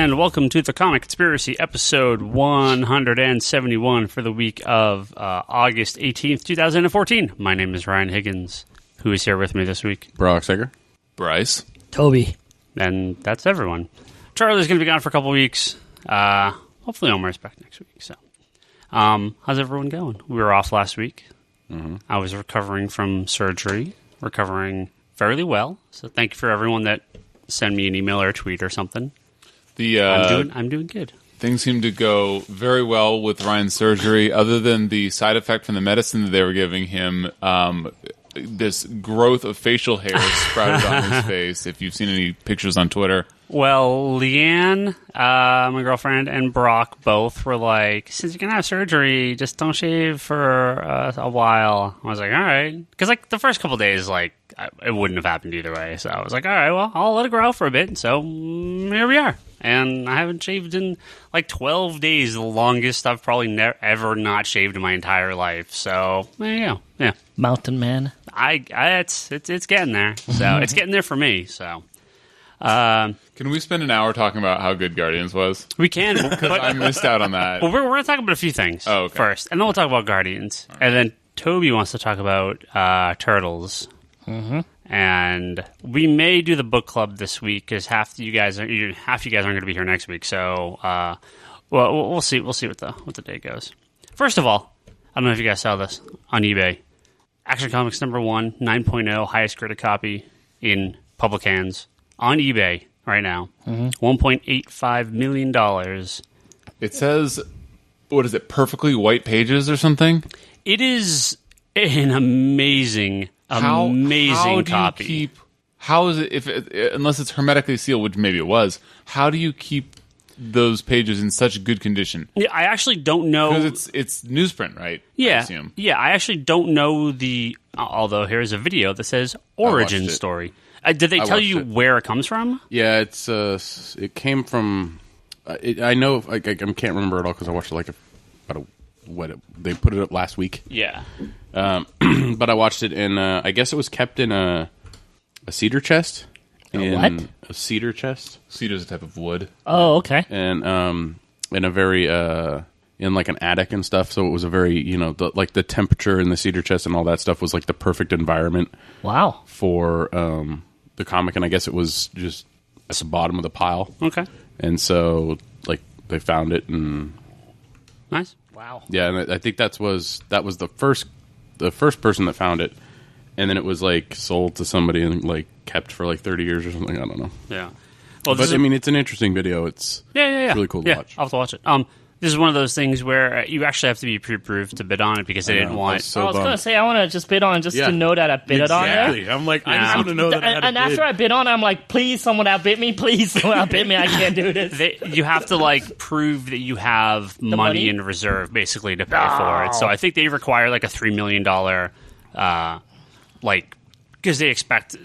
and welcome to the Comic Conspiracy, episode 171 for the week of August 18th, 2014. My name is Ryan Higgins. Who is here with me this week? Brock Seger. Bryce. Toby. And that's everyone. Charlie's going to be gone for a couple weeks. Hopefully Omar's back next week. So, how's everyone going? We were off last week. Mm-hmm. I was recovering from surgery, recovering fairly well. So thank you for everyone that sent me an email or a tweet or something. I'm doing good. Things seem to go very well with Ryan's surgery, other than the side effect from the medicine that they were giving him. This growth of facial hair sprouted on his face. If you've seen any pictures on Twitter. Well, Leanne, my girlfriend, and Brock both were like, since you're going to have surgery, just don't shave for a while. I was like, all right. Because like the first couple days, like it wouldn't have happened either way. So I was like, all right, well, I'll let it grow for a bit. So here we are. And I haven't shaved in like 12 days, the longest I've probably ever not shaved in my entire life. So there you go. Yeah. Mountain man. It's getting there. So it's getting there for me. So. Can we spend an hour talking about how good Guardians was? We can. Because I missed out on that. Well, we're going to talk about a few things first. And then we'll talk about Guardians. Right. And then Toby wants to talk about Turtles. Mm-hmm. And we may do the book club this week because half you guys aren't going to be here next week. So, we'll see. We'll see what the day goes. First of all, I don't know if you guys saw this on eBay. Action Comics #1, 9.0, highest graded copy in public hands on eBay right now. Mm-hmm. $1.85 million. It says, what is it? Perfectly white pages or something? It is an amazing copy. How is it, unless it's hermetically sealed, which maybe it was, how do you keep those pages in such good condition? Yeah, I actually don't know. Because it's newsprint, right? Yeah. I assume. Yeah, I actually don't know although here's a video that says origin story. Did they tell you where it comes from? Yeah, it came from, I know, I can't remember it all because I watched it they put it up last week. Yeah. But I watched it in, I guess it was kept in a cedar chest. What? A cedar chest. Cedar's a type of wood. Oh, okay. And in a very, in like an attic and stuff, so it was a very, the temperature in the cedar chest and all that stuff was like the perfect environment. Wow. For the comic, and I guess it was just at the bottom of the pile. Okay. And so, like, they found it, and nice. Wow. Yeah, and I think that was the first person that found it, and then it was like sold to somebody and like kept for like 30 years or something. I don't know. Yeah. Well, but I mean, it's an interesting video. It's really cool to watch. I'll have to watch it. This is one of those things where you actually have to be pre-approved to bid on it because they didn't want it. I was going to say, I want to just bid on just to know that I bid on it. I'm like, I just want to know that I had and after I bid on it, I'm like, please, someone outbid me. Please, someone outbid me. I can't do this. You have to, like, prove that you have money in reserve, basically, to pay for it. So I think they require, like, a $3 million, because they expect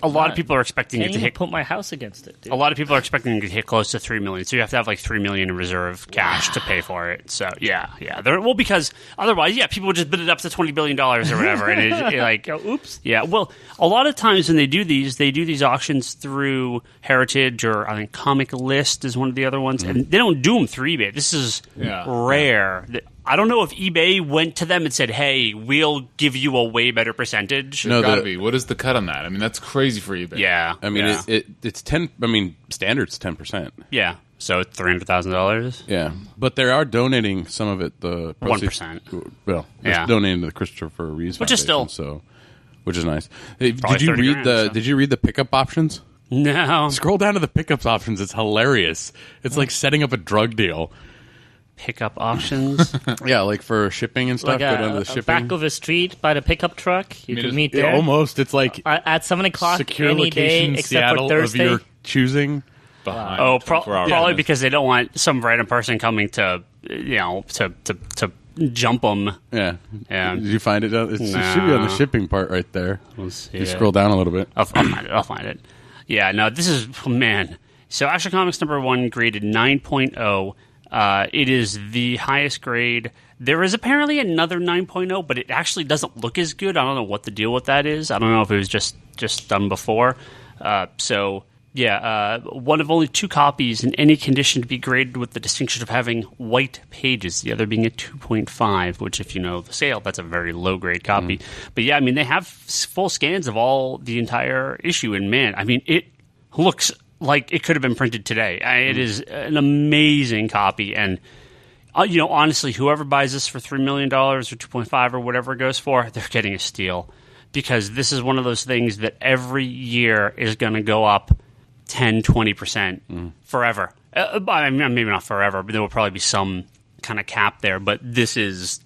a lot of people are expecting it to hit. Put my house against it. Dude. A lot of people are expecting it to hit close to $3 million, so you have to have like $3 million in reserve cash to pay for it. So yeah. Because otherwise, people would just bid it up to $20 billion or whatever, and it like, oops. Yeah. Well, a lot of times when they do these auctions through Heritage or I think Comic List is one of the other ones, and they don't do them through eBay. This is rare. I don't know if eBay went to them and said, hey, we'll give you a way better percentage. No, gotta be. What is the cut on that? I mean, that's crazy for eBay. Yeah. I mean, it's 10. I mean, standard's 10%. Yeah. So it's $300,000. Yeah, but they are donating some of it. The 1%. Well, donating to the Christopher Reeves Foundation, which is nice. Hey, did you read the pickup options? No. Scroll down to the pickups options. It's hilarious. It's like setting up a drug deal. Pickup options? Yeah, like for shipping and stuff. Like go down to the shipping. Back of a street by the pickup truck. You could meet there. Almost. It's like at 7 o'clock secure any location, day except Seattle, for Thursday. of your choosing. Probably because they don't want some random person coming to jump them. Yeah. Did you find it? It should be on the shipping part right there. You scroll down a little bit. I'll find it. Yeah, no, this is, man. So Action Comics #1 graded 9.0. It is the highest grade. There is apparently another 9.0, but it actually doesn't look as good. I don't know what the deal with that is. I don't know if it was just done before. So Yeah, one of only 2 copies in any condition to be graded with the distinction of having white pages, the other being a 2.5, which, if you know the sale, that's a very low-grade copy. But yeah, I mean, they have full scans of the entire issue, and man, I mean, it looks like it could have been printed today. It is an amazing copy, and honestly, whoever buys this for $3 million or 2.5 or whatever it goes for, they're getting a steal, because this is one of those things that every year is going to go up 10, 20% forever. I mean, maybe not forever, but there will probably be some kind of cap there. But this is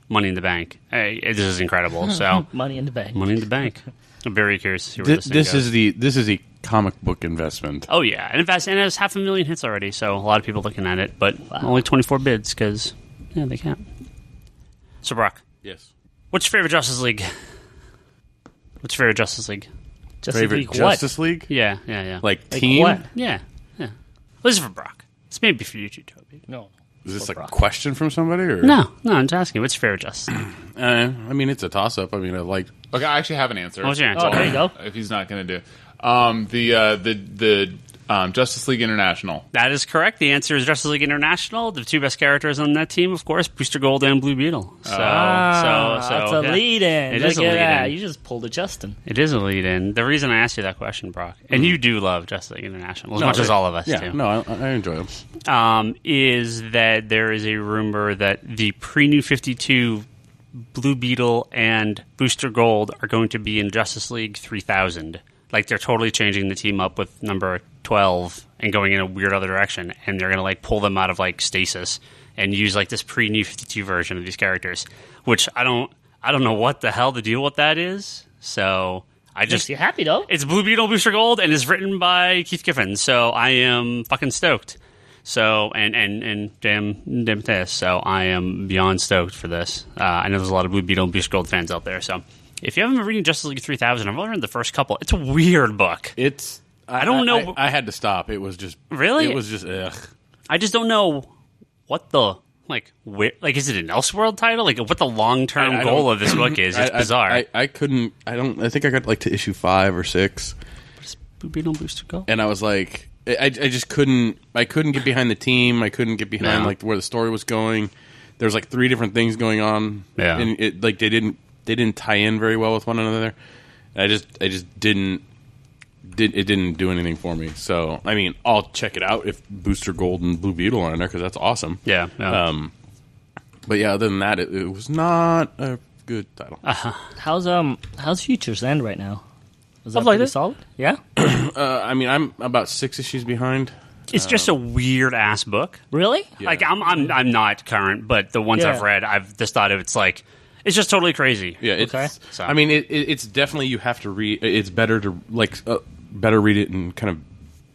money in the bank. This is incredible. So money in the bank. Money in the bank. I'm very curious to see where this is a comic book investment. Oh yeah, and it has 500,000 hits already. So a lot of people looking at it, but only 24 bids because they can't. So Brock, yes, what's your favorite Justice League? Justice League? Yeah. Like team? What? Yeah. This is for Brock. It's maybe for you too, Toby. No. Is this a question from somebody? Or? No, I'm just asking. What's your favorite Justice League? I mean, it's a toss-up. I mean, Okay, I actually have an answer. What's your answer? Oh, there you go. If he's not going to do the Justice League International. That is correct. The answer is Justice League International. The 2 best characters on that team, of course, Booster Gold and Blue Beetle. So that's a lead-in. It is a lead-in. You just pulled a Justin. It is a lead-in. The reason I asked you that question, Brock, and you do love Justice League International as much as all of us do. No, I enjoy them. Is that there is a rumor that the pre-New 52 Blue Beetle and Booster Gold are going to be in Justice League 3000. Like, they're totally changing the team up with number 12 and going in a weird other direction, and they're going to pull them out of stasis and use this pre-New 52 version of these characters, which I don't know what the hell the deal with that is. So I just Makes you happy though. It's Blue Beetle Booster Gold and is written by Keith Giffen, so I am fucking stoked. So and damn this, so I am beyond stoked for this. I know there's a lot of Blue Beetle and Booster Gold fans out there, so. If you haven't been reading Justice League 3000, I've only read the first couple. It's a weird book. I don't know. I had to stop. It was just really. It was just ugh. I just don't know what the where, is it an Elseworld title? What the long term goal of this book is? It's bizarre. I couldn't. I think I got to issue 5 or 6. What does Blue Beetle Booster go? And I was like, I just couldn't. I couldn't get behind the team. I couldn't get behind where the story was going. There's 3 different things going on. Yeah. And they didn't tie in very well with one another. I just didn't do anything for me. So I mean, I'll check it out if Booster Gold and Blue Beetle are in there because that's awesome. Yeah. But yeah, other than that, it was not a good title. How's Futures End right now? Is that like pretty it. solid? Yeah. I mean, I'm about 6 issues behind. It's just a weird ass book. Really? Yeah. I'm not current, but the ones I've read, I've just thought it's just totally crazy. Yeah, it's, Okay. So. I mean, it's definitely you have to read. It's better to better read it in kind of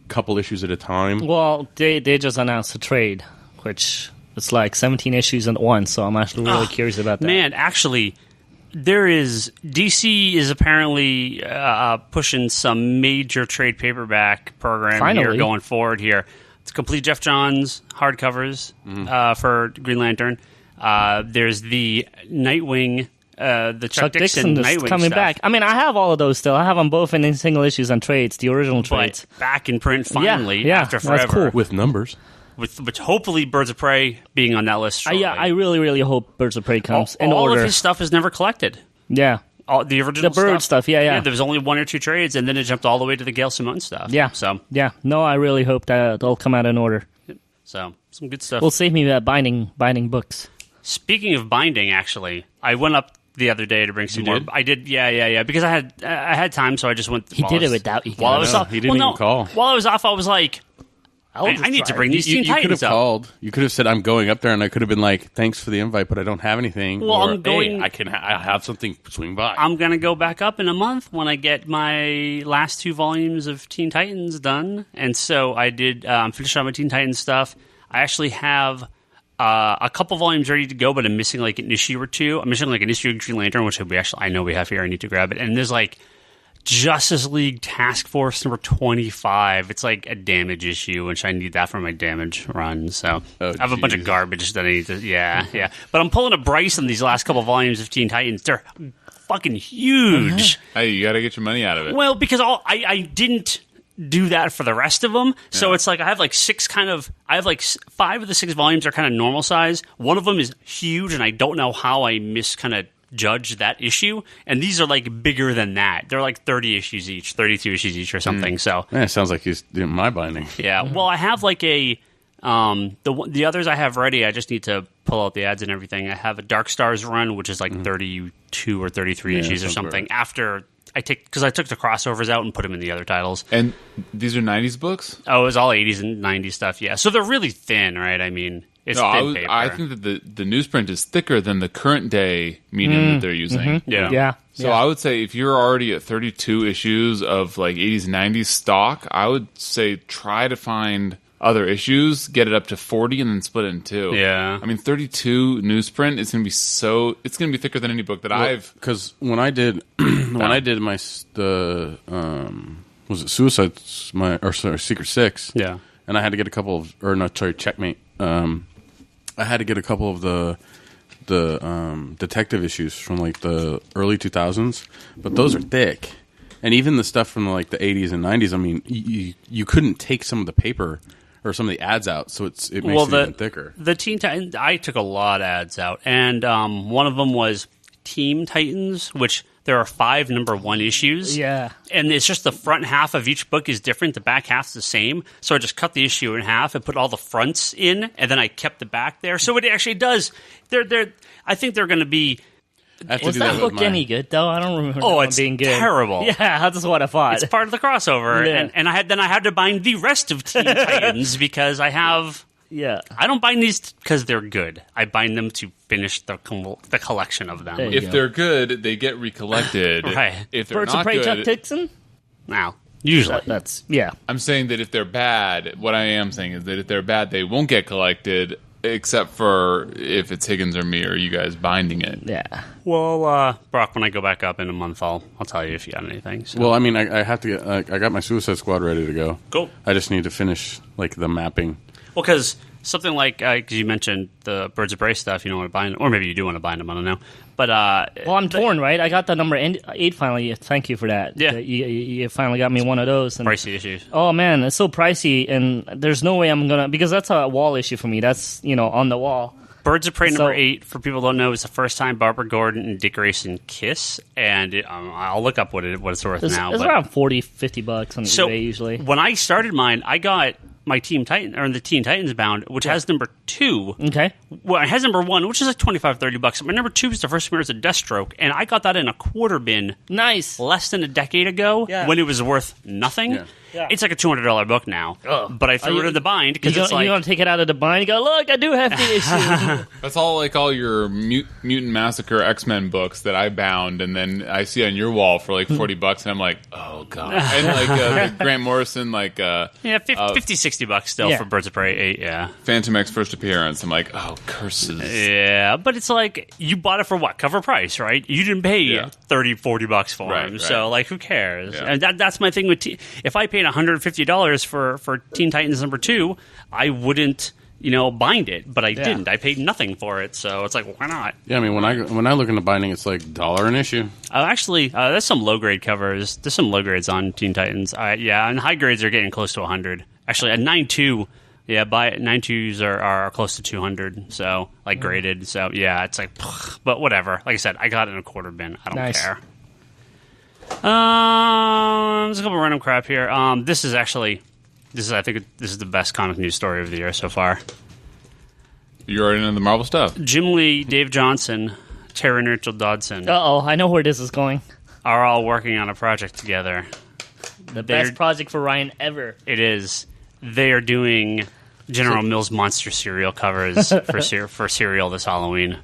couple issues at a time. Well, they just announced a trade, which it's 17 issues at once. So I'm actually really curious about that. Man, actually, DC is apparently pushing some major trade paperback program here going forward here. It's complete Jeff Johns hardcovers for Green Lantern. There's the Nightwing, the Chuck Dixon Nightwing coming stuff. back. I mean, I have all of those still. I have them both in single issues and trades, the original trades. But back in print finally after forever. That's cool. With numbers. With hopefully Birds of Prey being on that list shortly. I really, really hope Birds of Prey comes in all order. of his stuff is never collected. Yeah. The original bird stuff, yeah. There was only 1 or 2 trades, and then it jumped all the way to the Gail Simone stuff. Yeah. So, yeah. No, I really hope that they'll come out in order. So, some good stuff. Will save me binding books. Speaking of binding, actually, I went up the other day to bring some more. I did, yeah. Because I had time, so I just went. He did it without you. While I was off, he didn't even call. While I was off, I was like, I need to bring these Teen You could Titans have up. called. You could have said, "I'm going up there," and I could have been like, "Thanks for the invite, but I don't have anything." Well, or, I'm going. Hey, I have something. Swing by. I'm gonna go back up in a month when I get my last 2 volumes of Teen Titans done, and so I did. Finished on my Teen Titans stuff. I actually have a couple volumes ready to go, but I'm missing an issue or 2. I'm missing an issue of Green Lantern, which I know we have here. I need to grab it, and there's Justice League Task Force number 25. It's like a Damage issue, which I need that for my Damage run. So I have a bunch of garbage that I need to. Yeah. But I'm pulling a Bryce on these last couple volumes of Teen Titans. They're fucking huge. Hey, you got to get your money out of it. Well, because I didn't do that for the rest of them. So it's like I have like 5 of the 6 volumes are kind of normal size. One of them is huge, and I don't know how I misjudged that issue. And these are like bigger than that. They're like 30 issues each, 32 issues each, or something. So it sounds like he's doing my binding. Yeah. Well, I have like a the others I have ready. I just need to pull out the ads and everything. I have a Dark Stars run, which is like 32 or 33 issues or something. Right. After I took the crossovers out and put them in the other titles. And these are 90s books? Oh, it was all 80s and 90s stuff. Yeah. So they're really thin, right? I mean, it's thin paper. I think that the newsprint is thicker than the current day medium that they're using. Mm-hmm. Yeah. So I would say if you're already at 32 issues of like 80s, 90s stock, I would say try to find other issues, get it up to 40, and then split it in 2. Yeah. I mean, 32 newsprint is going to be it's going to be thicker than any book that I've... Because when I did was it Suicide, Secret Six? Yeah. And I had to get a couple of, Checkmate. I had to get a couple of the detective issues from like the early 2000s, but those are thick. And even the stuff from like the 80s and 90s, I mean, you couldn't take some of the paper or some of the ads out, so it makes it even thicker. The Teen Titans, I took a lot of ads out, and one of them was Team Titans, which there are 5 number 1 issues. Yeah. And it's just the front half of each book is different, the back half's the same, so I just cut the issue in half and put all the fronts in, and then I kept the back there. So it actually does. I think they're going to be... Was that book any good though? I don't remember. Oh, it's being good. Terrible. Yeah, that's what I thought. It's part of the crossover, and I had to bind the rest of Teen Titans because I have. Yeah, I don't bind these because they're good. I bind them to finish the collection of them. If they're good, they get recollected. Right. If they're Birds not of Prey, good, Chuck Dixon. Now, usually that's yeah. I'm saying that if they're bad, what I am saying is that if they're bad, they won't get collected. Except for if it's Higgins or me or you guys binding it. Yeah. Well, Brock, when I go back up in a month, I'll tell you if you got anything. So. Well, I mean, I have to get. I got my Suicide Squad ready to go. Cool. I just need to finish like the mapping. Well, because something like because you mentioned the Birds of Prey stuff, you don't want to bind, or maybe you do want to bind them. I don't know. But well, I'm torn, right? I got the number 8 finally. Thank you for that. Yeah, you finally got me one of those. And, pricey issues. Oh man, it's so pricey, and there's no way I'm gonna because that's a wall issue for me. That's on the wall. Birds of Prey number 8, for people who don't know, is the first time Barbara Gordon and Dick Grayson kiss, and I'll look up what it's worth now. It's around $40-$50 on eBay usually. When I started mine, I got my the Teen Titans bound, which has number 2. Okay. Well, it has number 1, which is like $25-$30. My number 2 is the first appearance of Deathstroke, and I got that in a quarter bin. Nice. Less than a decade ago, when it was worth nothing. Yeah. Yeah. It's like a $200 book now, but I threw it in the bind because it's like... You want to take it out of the bind and go, look, I do have the issue. That's all your Mutant Massacre X-Men books that I bound, and then I see on your wall for like $40, and I'm like, oh, God. And like Grant Morrison, like... $50-$60 still for Birds of Prey 8, yeah. Phantom X first appearance, I'm like, oh, curses. Yeah, but it's like, you bought it for what? Cover price, right? You didn't pay $30-$40 for them, so like, who cares? Yeah. And that's my thing with... If I paid $150 for Teen Titans number 2, I wouldn't, bind it, but I didn't. I paid nothing for it, so it's like, why not? Yeah, I mean, when I look into binding, it's like $1 an issue. Actually, there's some low grade covers. There's some low grades on Teen Titans. And high grades are getting close to 100. Actually, a 9.2. Yeah, 9.2s are close to 200, so, like, graded. So, yeah, it's like, but whatever. Like I said, I got it in a quarter bin. I don't care. There's a couple random crap here. I think this is the best comic news story of the year so far. You're already into the Marvel stuff. Jim Lee, Dave Johnson, Terry and Rachel Dodson. I know where this is going. Are all working on a project together. The best project for Ryan ever. It is. They are doing General Mills Monster cereal covers for cereal this Halloween.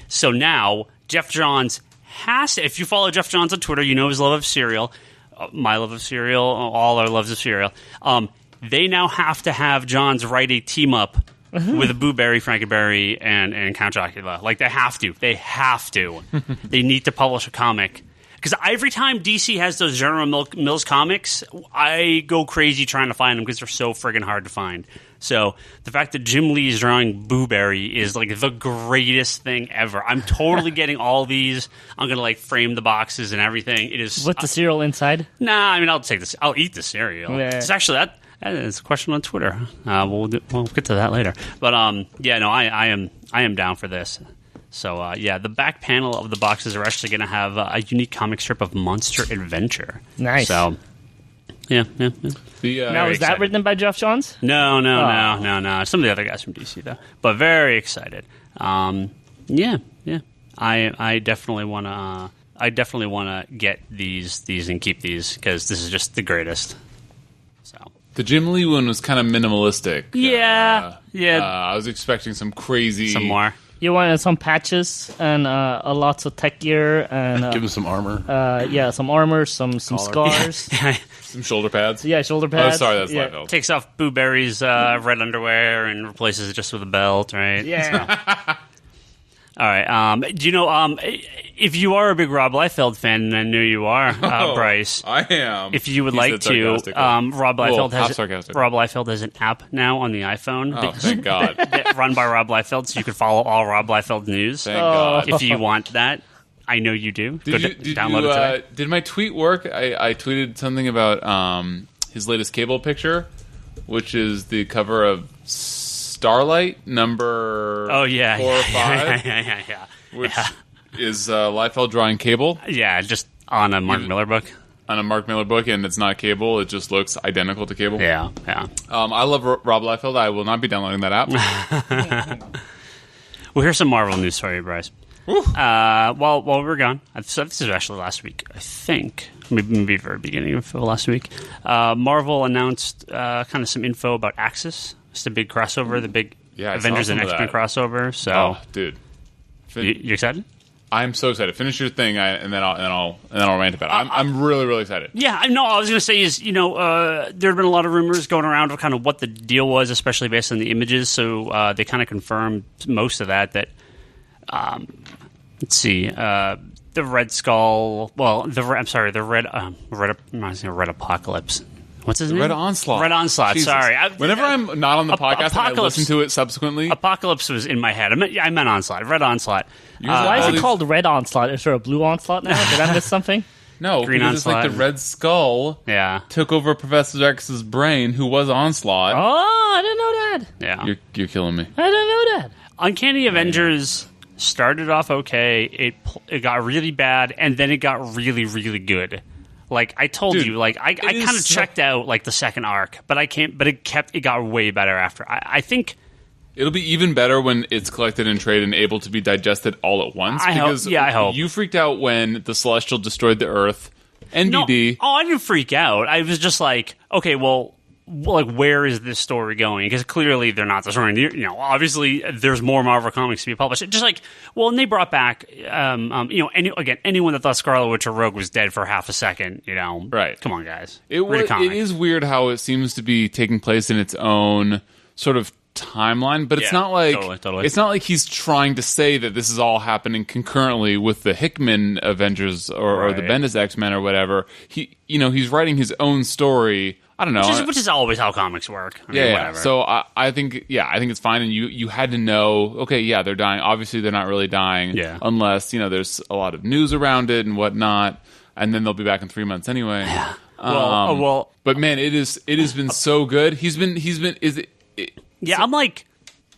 So now, Jeff Johns has to, if you follow Jeff Johns on Twitter, you know his love of cereal, my love of cereal, all our loves of cereal. They now have to have Johns write a team up with Boo Berry, Frankenberry, and Count Chocula. Like, they have to. They need to publish a comic. because every time DC has those General Mills comics, I go crazy trying to find them because they're so friggin' hard to find. So the fact that Jim Lee is drawing Boo Berry is like the greatest thing ever. I'm totally getting all these. I'm gonna like frame the boxes and everything. It is with the cereal inside. Nah, I mean I'll take this. I'll eat the cereal. Yeah. It's actually that is a question on Twitter. We'll get to that later. But yeah, no, I am down for this. So yeah, the back panel of the boxes are actually going to have a unique comic strip of Monster Adventure. Nice. So yeah. Now, is that written by Jeff Johns? No. Some of the other guys from DC though, but very excited. Yeah. I definitely want to. I definitely want to get these and keep these because this is just the greatest. So the Jim Lee one was kind of minimalistic. Yeah. I was expecting some more. You wanted some patches and lots of tech gear and give him some armor. Some armor, some scars, some shoulder pads. Yeah, shoulder pads. Oh, sorry, that's Liefeld. Takes off Boo Berry's red underwear and replaces it just with a belt, right? Yeah. All right. Do you know if you are a big Rob Liefeld fan, and I know you are, Bryce? I am. If you would like to, Rob Liefeld has an app now on the iPhone. Oh, thank God. Run by Rob Liefeld, so you can follow all Rob Liefeld news. Thank God. If you want that, I know you do. Download it today. Did my tweet work? I tweeted something about his latest Cable picture, which is the cover of Starlight number 4 or 5. Yeah. Which is Liefeld drawing Cable. Yeah, just on a Mark Miller book. On a Mark Miller book, and it's not Cable. It just looks identical to Cable. Yeah. I love Rob Liefeld. I will not be downloading that app. Well, here's some Marvel news for you, Bryce. While we were gone, so this is actually last week, I think. Maybe very beginning of last week. Marvel announced kind of some info about Axis. It's the big crossover, the big Avengers and X-Men crossover. So, dude, you excited? I'm so excited. Finish your thing, and then I'll rant about it. I'm really, really excited. Yeah, I know. I was going to say is there have been a lot of rumors going around of kind of what the deal was, especially based on the images. So they kind of confirmed most of that. Let's see, the Red Skull. Well, the Red Apocalypse. What's his name? Red Onslaught. Red Onslaught. Jesus. Sorry. Whenever I'm not on the podcast and I listen to it subsequently. Apocalypse was in my head. I meant Onslaught. Red Onslaught. Why is it called Red Onslaught? Is there a blue Onslaught now? Did I miss something? No, Green because Onslaught. it's like the Red Skull took over Professor X's brain, who was Onslaught. Oh, I didn't know that. Yeah. You're killing me. I didn't know that. Uncanny Avengers started off okay. It got really bad, and then it got really, really good. Like I told you, like I kind of checked out like the second arc, but it got way better after. I think it'll be even better when it's collected in trade and able to be digested all at once. I hope. You freaked out when the Celestial destroyed the Earth. NBD. No, I didn't freak out. I was just like, okay, well, like where is this story going? Because clearly they're not destroying. Obviously there's more Marvel comics to be published. Just like, well, and they brought back, anyone that thought Scarlet Witch or Rogue was dead for half a second, right? Come on, guys. It is weird how it seems to be taking place in its own sort of timeline, but it's not like totally. It's not like he's trying to say that this is all happening concurrently with the Hickman Avengers or the Bendis X-Men or whatever. He's writing his own story. I don't know, which is always how comics work. Whatever. So I think it's fine, and you had to know. Okay, they're dying. Obviously, they're not really dying, unless there's a lot of news around it and whatnot, and then they'll be back in 3 months anyway. Yeah. But man, it has been so good. He's been. I'm like,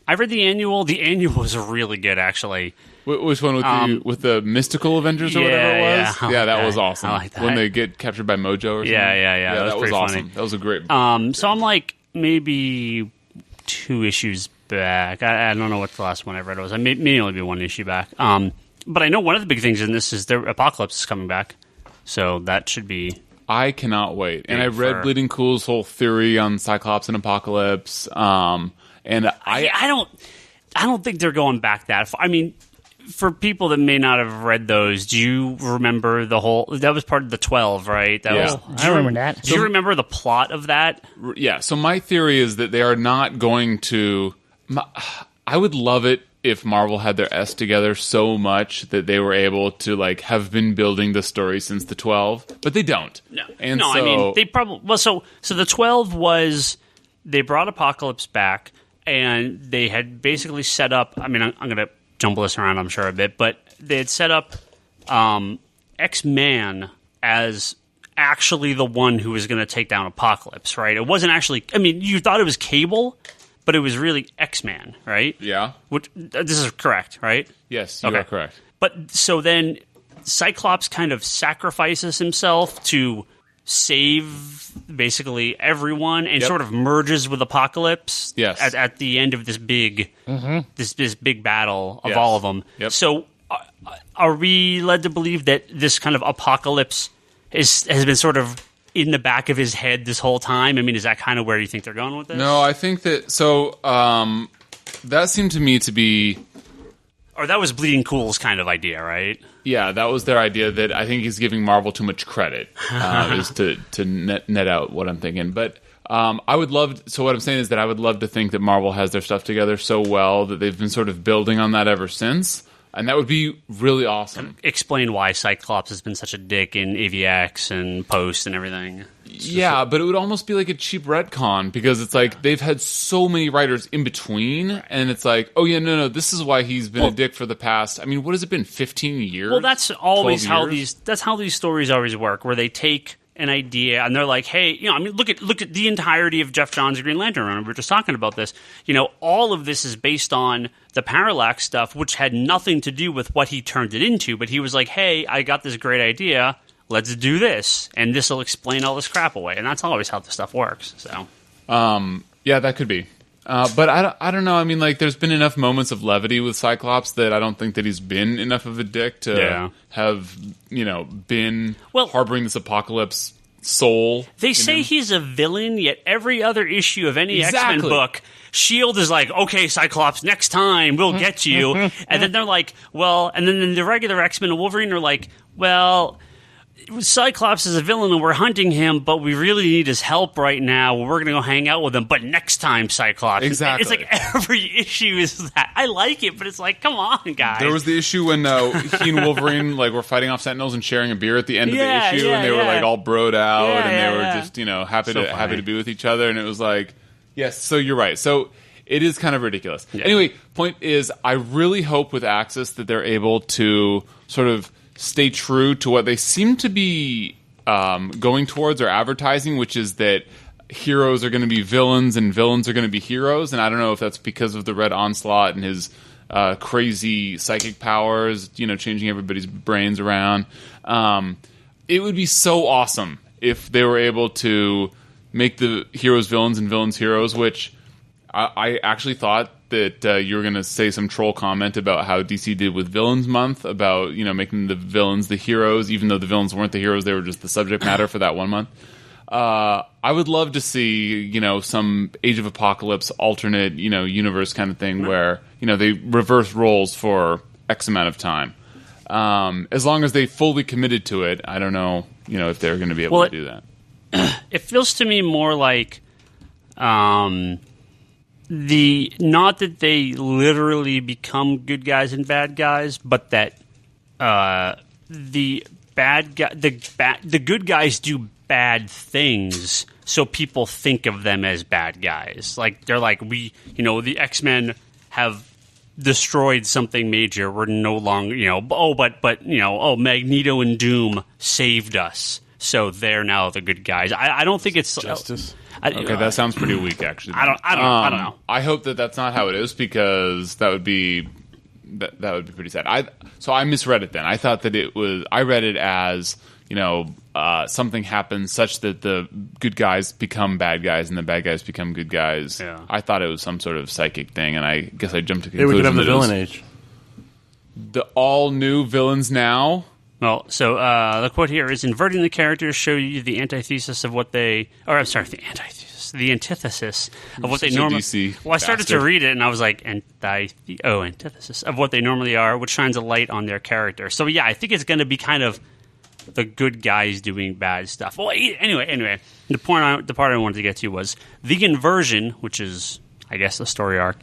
I read the annual. The annual was really good, actually. Which one with the mystical Avengers or whatever it was? Yeah, that was awesome. I like that. When they get captured by Mojo or something. Yeah. That was awesome. Funny. That was a great. So I'm like maybe 2 issues back. I don't know what the last one I read was. I may only be 1 issue back. But I know one of the big things in this is the Apocalypse is coming back, so that should be. I cannot wait. And I read Bleeding Cool's whole theory on Cyclops and Apocalypse. And I don't think they're going back that far. I mean, for people that may not have read those, do you remember the whole? That was part of the 12, right? I remember that. Do you remember the plot of that? Yeah. So my theory is that they are not going to. I would love it if Marvel had their S together so much that they were able to like have been building the story since the 12, but they don't. I mean they probably so the 12 was they brought Apocalypse back and they had basically set up. I mean, I'm going to jumble this around, I'm sure a bit, but they had set up X-Man as actually the one who was going to take down Apocalypse, right? It wasn't actually. I mean, you thought it was Cable. But it was really X-Man, right? Yeah. Which this is correct, right? Yes, you are correct. But so then Cyclops kind of sacrifices himself to save basically everyone and sort of merges with Apocalypse at the end of this big this big battle of all of them. Yep. So are we led to believe that this kind of Apocalypse has been sort of in the back of his head this whole time? I mean, is that kind of where you think they're going with this? No, I think that... So, that seemed to me to be... Or that was Bleeding Cool's kind of idea, right? Yeah, that was their idea that I think he's giving Marvel too much credit, is to net out what I'm thinking. But I would love... So what I'm saying is that I would love to think that Marvel has their stuff together so well that they've been sort of building on that ever since. And that would be really awesome. Explain why Cyclops has been such a dick in AVX and Post and everything. Yeah, but it would almost be like a cheap retcon because it's like they've had so many writers in between, and it's like, oh yeah, no, this is why he's been a dick for the past. I mean, what has it been? 15 years? Well, that's always how these stories always work, where they take an idea and they're like, hey, I mean, look at the entirety of Jeff Johns' Green Lantern Run. We were just talking about this. All of this is based on the Parallax stuff, which had nothing to do with what he turned it into. But he was like, hey, I got this great idea. Let's do this, and this will explain all this crap away. And that's always how the stuff works. So, yeah, that could be. But I don't know. I mean, like, there's been enough moments of levity with Cyclops that I don't think that he's been enough of a dick to have, been harboring this Apocalypse soul. They say he's a villain, yet every other issue of any X-Men book, S.H.I.E.L.D. is like, okay, Cyclops, next time, we'll get you. And then they're like, well, and then the regular X-Men and Wolverine are like, well... Cyclops is a villain and we're hunting him, but we really need his help right now. We're going to go hang out with him, but next time, Cyclops. Exactly. It's like every issue is that. I like it, but it's like, come on, guys. There was the issue when he and Wolverine were fighting off Sentinels and sharing a beer at the end of the issue, and they were like all broed out, and they were just happy to be with each other, and it was like, yes. So you're right. So it is kind of ridiculous. Yeah. Anyway, point is, I really hope with Axis that they're able to sort of stay true to what they seem to be going towards or advertising, which is that heroes are going to be villains and villains are going to be heroes. And I don't know if that's because of the Red Onslaught and his crazy psychic powers, changing everybody's brains around. It would be so awesome if they were able to make the heroes villains and villains heroes, which I actually thought that you were going to say some troll comment about how DC did with Villains Month, about making the villains the heroes, even though the villains weren't the heroes, they were just the subject matter for that one month. I would love to see some Age of Apocalypse alternate universe kind of thing where they reverse roles for X amount of time. As long as they fully committed to it, I don't know if they're going to be able to do that. It feels to me more like not that they literally become good guys and bad guys, but that the good guys do bad things, so people think of them as bad guys. Like they're like, the X-Men have destroyed something major. We're no longer, Magneto and Doom saved us, so they're now the good guys. I don't think it's justice. Okay, that sounds pretty weak, actually. I don't know. I hope that that's not how it is, because that would be pretty sad. I misread it then. I thought that it was. I read it as something happens such that the good guys become bad guys and the bad guys become good guys. Yeah. I thought it was some sort of psychic thing, and I guess I jumped to conclusion. We could have the villain age. The all new villains now. Well, so the quote here is, inverting the characters show you the antithesis of what they... Or, I'm sorry, the antithesis of what they normally... Well, I started to read it, and I was like, antithesis of what they normally are, which shines a light on their character. So, yeah, I think it's going to be kind of the good guys doing bad stuff. Well, anyway, the part I wanted to get to was the inversion, which is... I guess, the story arc,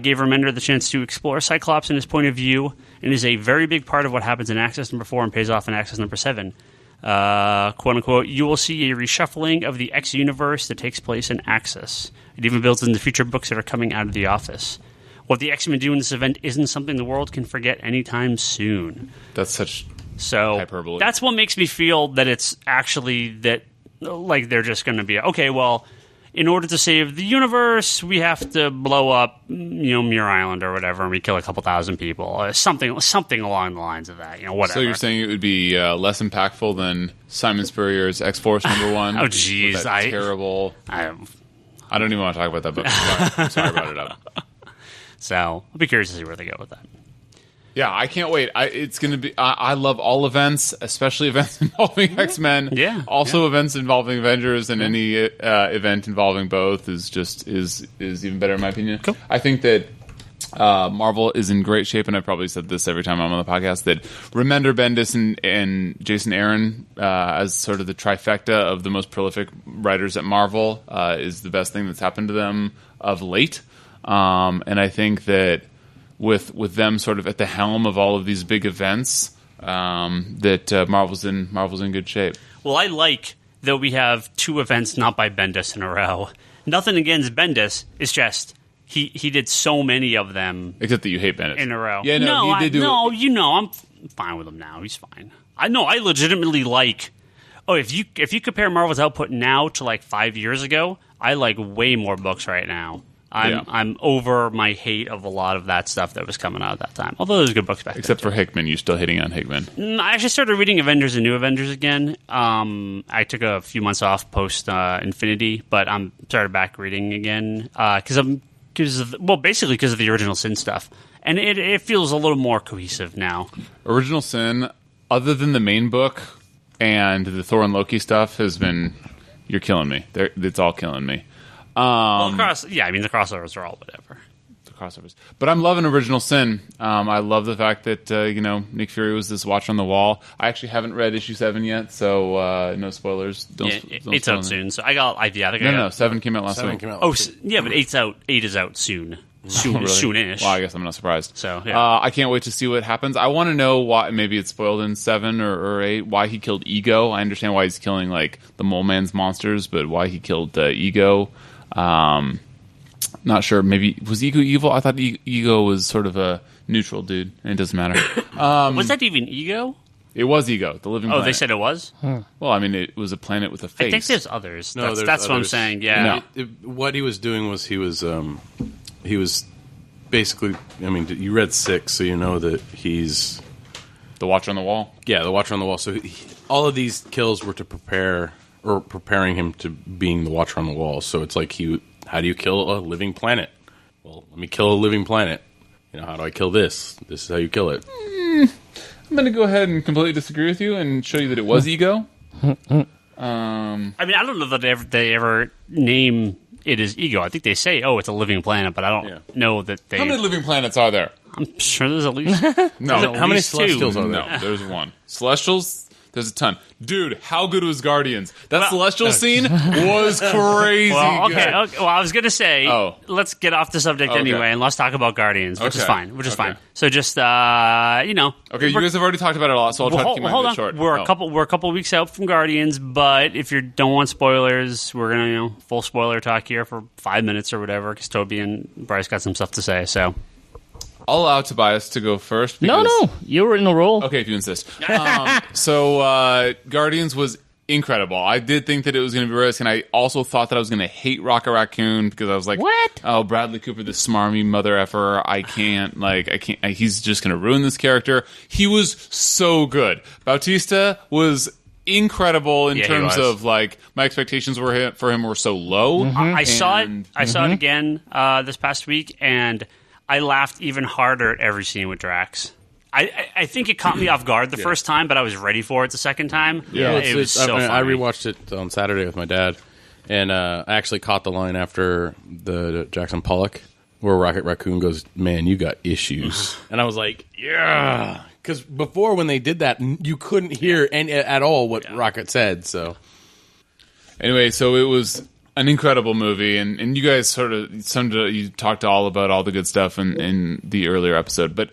gave Remender the chance to explore Cyclops and his point of view, and is a very big part of what happens in Access number 4 and pays off in Access number 7. Quote unquote, you will see a reshuffling of the X universe that takes place in Access. It even builds in the future books that are coming out of the office. What the X-Men do in this event isn't something the world can forget anytime soon. That's such so hyperbole. That's what makes me feel that it's actually that, like, they're just going to be, okay, well, in order to save the universe, we have to blow up, Muir Island or whatever, and we kill a couple thousand people. Something along the lines of that, whatever. So you're saying it would be less impactful than Simon Spurrier's X-Force number 1? Oh, jeez. Terrible. I don't even want to talk about that book. Sorry, I brought it up. So I'll be curious to see where they go with that. Yeah, I can't wait. It's going to be. I love all events, especially events involving X-Men. Yeah. Also, events involving Avengers, and any event involving both is even better in my opinion. Cool. I think that Marvel is in great shape, and I've probably said this every time I'm on the podcast, that Remender, Bendis, and Jason Aaron as sort of the trifecta of the most prolific writers at Marvel is the best thing that's happened to them of late. And I think that with them sort of at the helm of all of these big events, that Marvel's in good shape. Well, I like that we have 2 events not by Bendis in a row. Nothing against Bendis. It's just he did so many of them. Except that you hate Bendis in a row. Yeah, no, he did do. No, I'm fine with him now. He's fine. I legitimately like. Oh, if you compare Marvel's output now to like 5 years ago, I like way more books right now. I'm over my hate of a lot of that stuff that was coming out at that time. Although there's good books back Except then. for Hickman. You're still hating on Hickman. I actually started reading Avengers and New Avengers again. I took a few months off post Infinity, but I'm started back reading again because of the Original Sin stuff. And it feels a little more cohesive now. Original Sin, other than the main book and the Thor and Loki stuff, has been... You're killing me. It's all killing me. The crossovers are all whatever. The crossovers. But I'm loving Original Sin. I love the fact that, Nick Fury was this watcher on the wall. I actually haven't read issue 7 yet, so no spoilers. Don't It's out soon. So I got... No, 7 came out last week. But 8's out. 8 is out soon. Soonish. Well, I guess I'm not surprised. So, yeah. I can't wait to see what happens. I want to know why, maybe it's spoiled in 7 or 8, why he killed Ego. I understand why he's killing, like, the Mole Man's monsters, but why he killed Ego. Not sure. Maybe, was Ego evil? I thought Ego was sort of a neutral dude, and it doesn't matter. Was that even Ego? It was Ego, the living planet. Oh, they said it was? Well, I mean, it was a planet with a face. I think there's others. No, that's what I'm saying, yeah. No. What he was doing was he was basically, I mean, you read 6, so you know that he's... The Watcher on the Wall? Yeah, the Watcher on the Wall. So all of these kills were to preparing him to being the Watcher on the Wall. So it's like, how do you kill a living planet? Well, let me kill a living planet. How do I kill this? This is how you kill it. I'm going to go ahead and completely disagree with you and show you that it was Ego. I mean, I don't know that they ever name it as Ego. I think they say, it's a living planet, but I don't know that they... How many living planets are there? I'm sure there's at least... No. How many Celestials are there? No, there's one. Celestials? There's a ton. Dude, how good was Guardians? That Celestial scene was crazy well, good. Okay, well, I was going to say, let's get off the subject anyway, and let's talk about Guardians, which is fine. So just, Okay, you guys have already talked about it a lot, so I'll try to keep my short. We're a couple weeks out from Guardians, but if you don't want spoilers, we're going to, full spoiler talk here for 5 minutes or whatever, because Toby and Bryce got some stuff to say, so... I'll allow Tobias to go first. No, you were in a roll. Okay, if you insist. So Guardians was incredible. I did think that it was going to be risk, and I also thought that I was going to hate Rocket Raccoon because I was like, what? Oh, Bradley Cooper, the smarmy mother effer. I can't. He's just going to ruin this character. He was so good. Bautista was incredible in terms of my expectations for him were so low. Mm-hmm. I saw it again this past week, and I laughed even harder at every scene with Drax. I think it caught me off guard the first time, but I was ready for it the second time. Yeah, it was so funny. I rewatched it on Saturday with my dad, and I actually caught the line after the Jackson Pollock where Rocket Raccoon goes, "Man, you got issues," and I was like, "Yeah," because before when they did that, you couldn't hear at all what Rocket said. So anyway, so it was An incredible movie, and you guys you talked all about all the good stuff in the earlier episode, but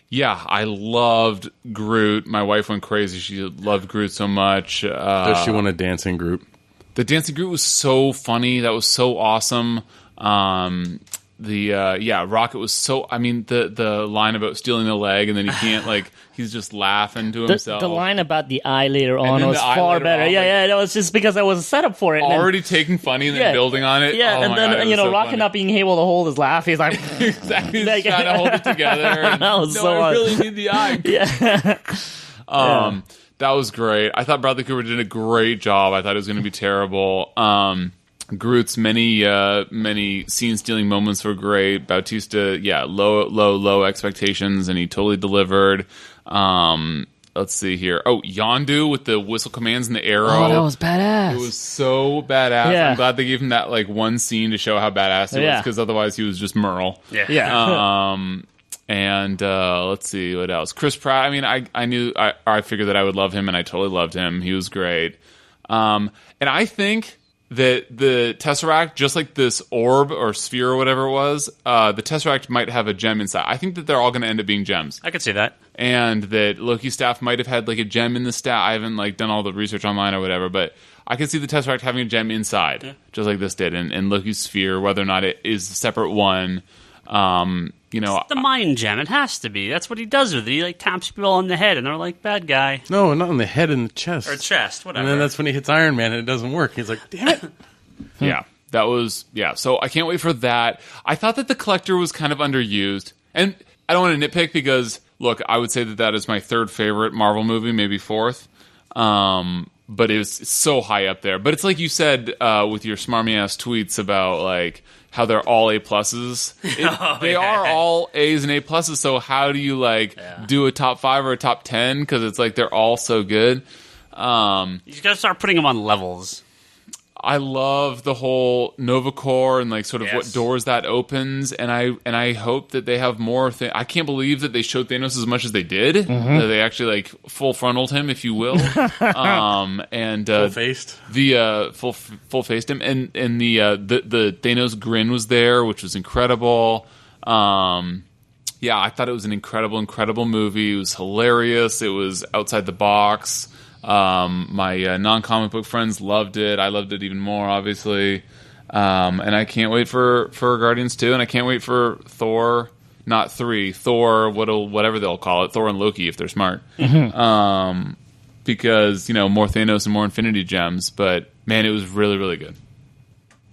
yeah, I loved Groot. My wife went crazy. She loved Groot so much. Does she want to dance in Groot? The dancing Groot was so funny. That was so awesome. Rocket was so. I mean, the line about stealing the leg and then he can't he's just laughing to himself. The line about the eye later on was far better. That was just because I was set up for it. Already taking funny and then building on it. Yeah, and then so Rocket funny. not being able to hold his laugh. He's like, exactly. He's trying to hold it together. And, that was I really need the eye. Yeah. That was great. I thought Bradley Cooper did a great job. I thought it was going to be terrible. Groot's many scene-stealing moments were great. Bautista, low expectations, and he totally delivered. Let's see here. Oh, Yondu with the whistle commands and the arrow. Oh, that was badass. It was so badass. Yeah. I'm glad they gave him that one scene to show how badass he was, because otherwise he was just Merle. Yeah. And let's see what else. Chris Pratt. I mean, I figured that I would love him, and I totally loved him. He was great. And I think that the Tesseract, just like this orb or sphere or whatever it was, the Tesseract might have a gem inside. I think that they're all going to end up being gems. I could see that. And that Loki's staff might have had a gem in the staff. I haven't done all the research online or whatever, but I could see the Tesseract having a gem inside, just like this did, and Loki's sphere, whether or not it is a separate one. It's the mind gem. It has to be. That's what he does with it. He taps people on the head, and they're like, bad guy. No, not on the head, in the chest. Or chest, whatever. And then that's when he hits Iron Man, and it doesn't work. He's like, damn it. Yeah, that was, so I can't wait for that. I thought that the Collector was kind of underused. And I don't want to nitpick because, look, I would say that is my third favorite Marvel movie, maybe fourth. But it's so high up there. But it's like you said with your smarmy-ass tweets about, how they're all A pluses. They are all A's and A pluses. So how do you do a top 5 or a top 10? Because it's they're all so good. You got to start putting them on levels. I love the whole Nova Corps and what doors that opens, and I hope that they have more. I can't believe that they showed Thanos as much as they did. That they actually full frontaled him, if you will, and full faced the full faced him, and the Thanos grin was there, which was incredible. I thought it was an incredible movie. It was hilarious. It was outside the box. My non-comic book friends loved it. I loved it even more, obviously. And I can't wait for Guardians 2, and I can't wait for Thor, not 3, Thor, whatever they'll call it, Thor and Loki if they're smart. Mm-hmm. Because, more Thanos and more Infinity Gems. But, man, it was really, really good.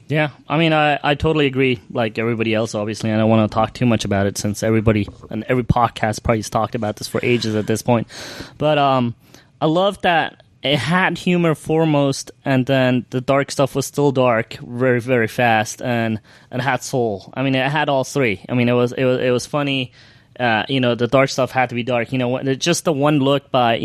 Yeah, I mean, I totally agree, like everybody else, obviously. I don't want to talk too much about it since everybody and every podcast probably has talked about this for ages at this point. But, I love that it had humor foremost, and then the dark stuff was still dark, very, very fast, and it had soul. I mean, it had all three. I mean, it was funny. The dark stuff had to be dark. Just the one look by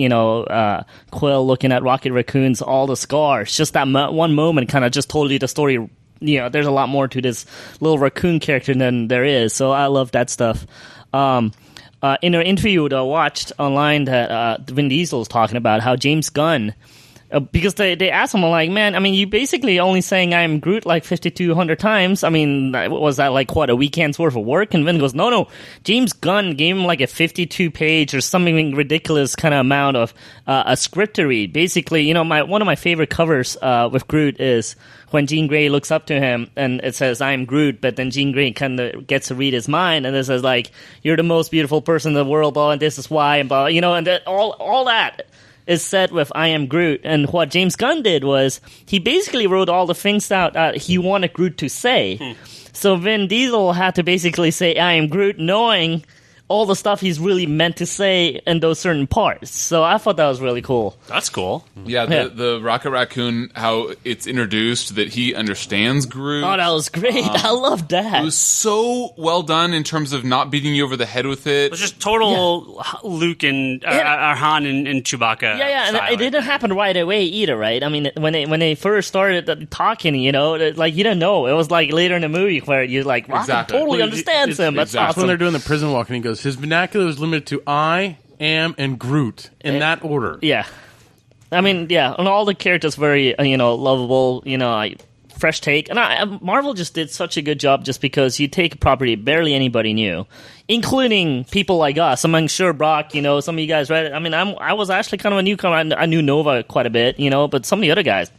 Quill looking at Rocket Raccoon's all the scars. Just that one moment kind of just told you the story. There's a lot more to this little raccoon character than there is. So I love that stuff. In an interview that I watched online that Vin Diesel was talking about how James Gunn, because they asked him, like, man, I mean, you basically only saying I'm Groot 5,200 times. I mean, was that a weekend's worth of work? And Vin goes, no. James Gunn gave him a 52-page or something ridiculous kind of amount of a script to read. Basically, one of my favorite covers with Groot is when Jean Grey looks up to him and it says, I'm Groot, but then Jean Grey kind of gets to read his mind, and it says, you're the most beautiful person in the world, blah, and this is why, and blah, and all that is said with I am Groot. And what James Gunn did was he basically wrote all the things that he wanted Groot to say. So Vin Diesel had to basically say I am Groot, knowing all the stuff he's really meant to say in those certain parts. So I thought that was really cool. That's cool. Yeah, the Rocket Raccoon, how it's introduced that he understands Groot. Oh, that was great. I love that. It was so well done in terms of not beating you over the head with it. It was just total Luke and Han and Chewbacca. Yeah, and it didn't happen right away either, right? I mean, when they first started talking, you didn't know. It was later in the movie where you're like, Rocket totally understands him. That's awesome. When they're doing the prison walk and he goes, his vernacular is limited to I, am, and Groot in that order. Yeah. I mean, yeah, and all the characters very, lovable, fresh take. And Marvel just did such a good job just because you take a property barely anybody knew, including people like us. I'm sure Brock, some of you guys read it. I mean, I was actually kind of a newcomer. I knew Nova quite a bit, but some of the other guys,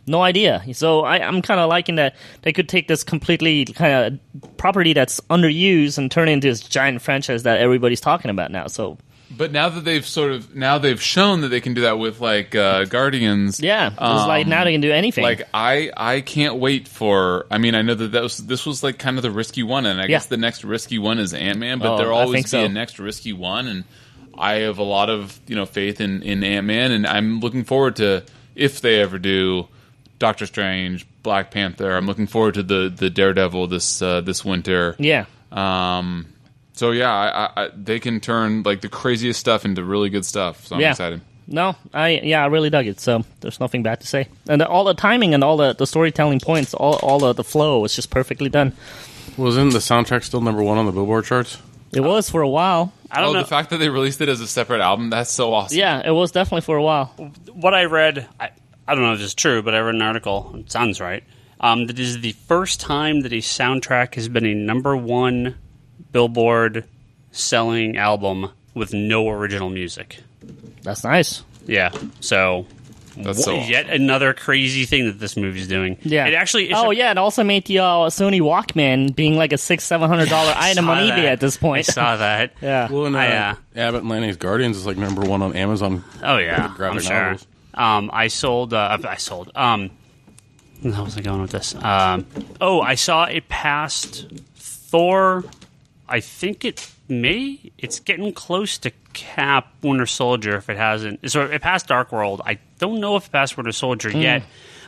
no idea. So I'm kind of liking that they could take this completely kind of property that's underused and turn it into this giant franchise that everybody's talking about now. So. But now that they've shown that they can do that with Guardians, yeah, it's like now they can do anything. Like I can't wait for. I mean, I know that this was like kind of the risky one, and I guess the next risky one is Ant-Man. But there'll always be a next risky one, and I have a lot of faith in Ant-Man, and I'm looking forward to if they ever do Doctor Strange, Black Panther. I'm looking forward to the Daredevil this winter. Yeah. So yeah, they can turn like the craziest stuff into really good stuff. So I'm excited. No, I really dug it. So there's nothing bad to say. And all the timing and all the storytelling points, all the flow was just perfectly done. Wasn't the soundtrack still number one on the Billboard charts? It was for a while. I don't know. The fact that they released it as a separate album, that's so awesome. Yeah, it was definitely for a while. What I read, I don't know if it's true, but I read an article. It sounds right. That is the first time that a soundtrack has been a number one Billboard selling album with no original music. That's nice. Yeah. So that's yet another crazy thing that this movie's doing. Yeah. It actually. It also made the Sony Walkman being like a $600-700 item on eBay at this point. I saw that. Yeah. Well, and Abbott and Lanting's Guardians is like number one on Amazon. Oh yeah, I'm sure. Novels. I sold. How was I going with this? I saw it past Thor. I think it's getting close to Cap Winter Soldier if it hasn't. So it passed Dark World. I don't know if it passed Winter Soldier yet,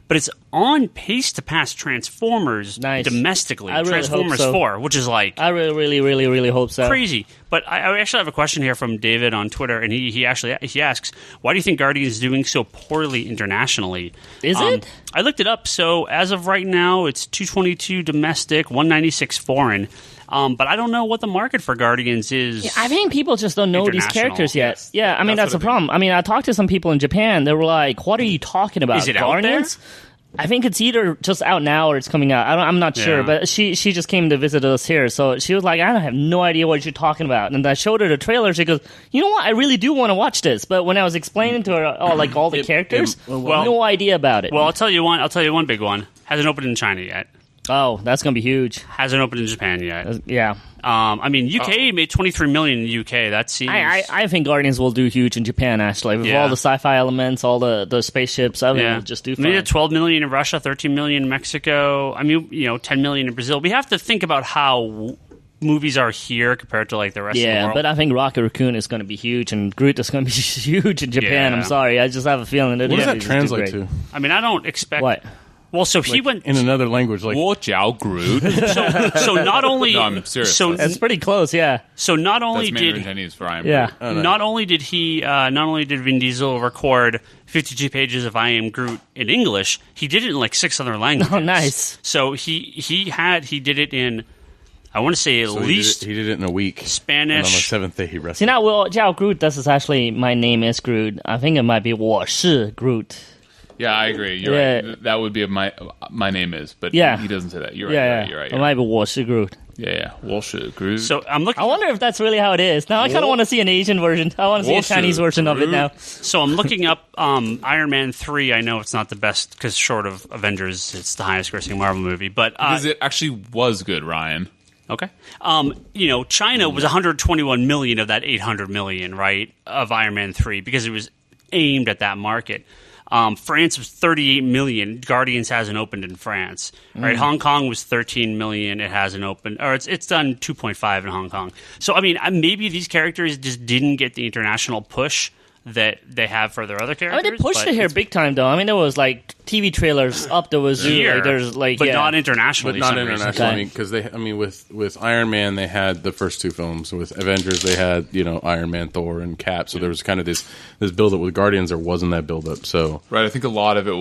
but it's on pace to pass Transformers domestically. I really Transformers hope so. 4, which is like I really hope so. Crazy. But I actually have a question here from David on Twitter, and he asks, why do you think Guardians is doing so poorly internationally? Is it? I looked it up. So as of right now, it's 222 domestic, 196 foreign. But I don't know what the market for Guardians is. Yeah, I think people just don't know these characters yet. Yes. Yeah, I mean, that's the problem. I mean, I talked to some people in Japan. They were like, what are you talking about? Is it Guardians? out there? I think it's either just out now or it's coming out. I'm not sure, but she just came to visit us here, so she was like, I have no idea what you're talking about. And I showed her the trailer. She goes, you know what? I really do want to watch this. But when I was explaining to her, all the characters, no idea about it. Well, I'll tell you one big one. Hasn't opened in China yet. Oh, that's going to be huge. Hasn't opened in Japan yet. Yeah. I mean, UK made $23 million in the UK. That seems... I think Guardians will do huge in Japan, actually. With all the sci-fi elements, all the spaceships, I think it'll just do fine. We did $12 million in Russia, $13 million in Mexico. I mean, $10 million in Brazil. We have to think about how movies are here compared to like the rest of the world. Yeah, but I think Rocket Raccoon is going to be huge, and Groot is going to be huge in Japan. Yeah. I'm sorry. I just have a feeling that what does that translate to? I mean, I don't expect... What? Well, so he went in another language, like Watch out, Groot. so not only No, I'm serious. So That's pretty close, yeah. So not only That's Mandarin Chinese for I am Yeah. Groot. not only did Vin Diesel record 52 pages of I Am Groot in English, he did it in like 6 other languages. Oh, nice. So he did it in, I want to say at least he did it in a week. Spanish. And on the seventh day, he rested. See, now, Jiao Groot, this is actually, my name is Groot. I think it might be 我是 Groot. Yeah, I agree. You're right. That would be my name is, but he doesn't say that. You're right. You're right. It might be 我是 Groot. Yeah. Walsh Groot. So I'm looking. I wonder if that's really how it is. Now I kind of want to see an Asian version. I want to see a Chinese version of it now. So I'm looking up Iron Man 3. I know it's not the best because short of Avengers, it's the highest grossing Marvel movie. But because it actually was good, Ryan. Okay. China was 121 million of that 800 million, right, of Iron Man 3 because it was aimed at that market. France was 38 million. Guardians hasn't opened in France, right? Hong Kong was 13 million. It hasn't opened, or it's done 2.5 in Hong Kong. So, I mean, maybe these characters just didn't get the international push that they have for their other characters. I mean, they pushed it here big time, though. I mean, there was like TV trailers up. There was here, but not internationally. But not internationally, because with Iron Man they had the first 2 films. With Avengers they had Iron Man, Thor, and Cap. So there was kind of this build up. With Guardians there wasn't that build up. So right, I think a lot of it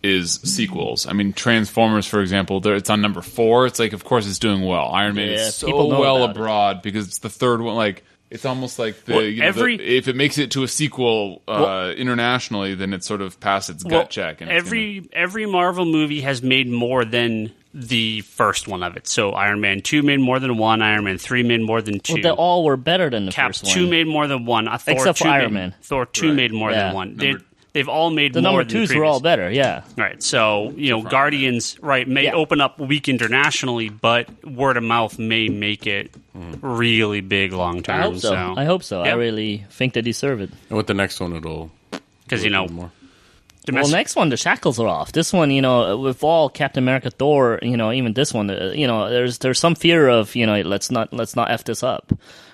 is sequels. I mean, Transformers, for example, it's on number 4. It's like, of course, it's doing well. Iron Man is so well abroad because it's the third one. Like It's almost like if it makes it to a sequel internationally, then it's sort of past its gut check. And every Marvel movie has made more than the first one of it. So Iron Man 2 made more than 1, Iron Man 3 made more than 2. Well, they all were better than the Cap first one. 2 made more than 1. Thor Except for Iron Man. Thor 2 made more than 1. They've all made the more number than the 2s were all better, yeah. Right. So, Guardians, may open up weak internationally, but word of mouth may make it really big long term. I hope so. Yep. I really think they deserve it. And with the next one, it'll... Because, more. Well, next one, the shackles are off. This one, with all Captain America, Thor, even this one, there's some fear of, let's not F this up.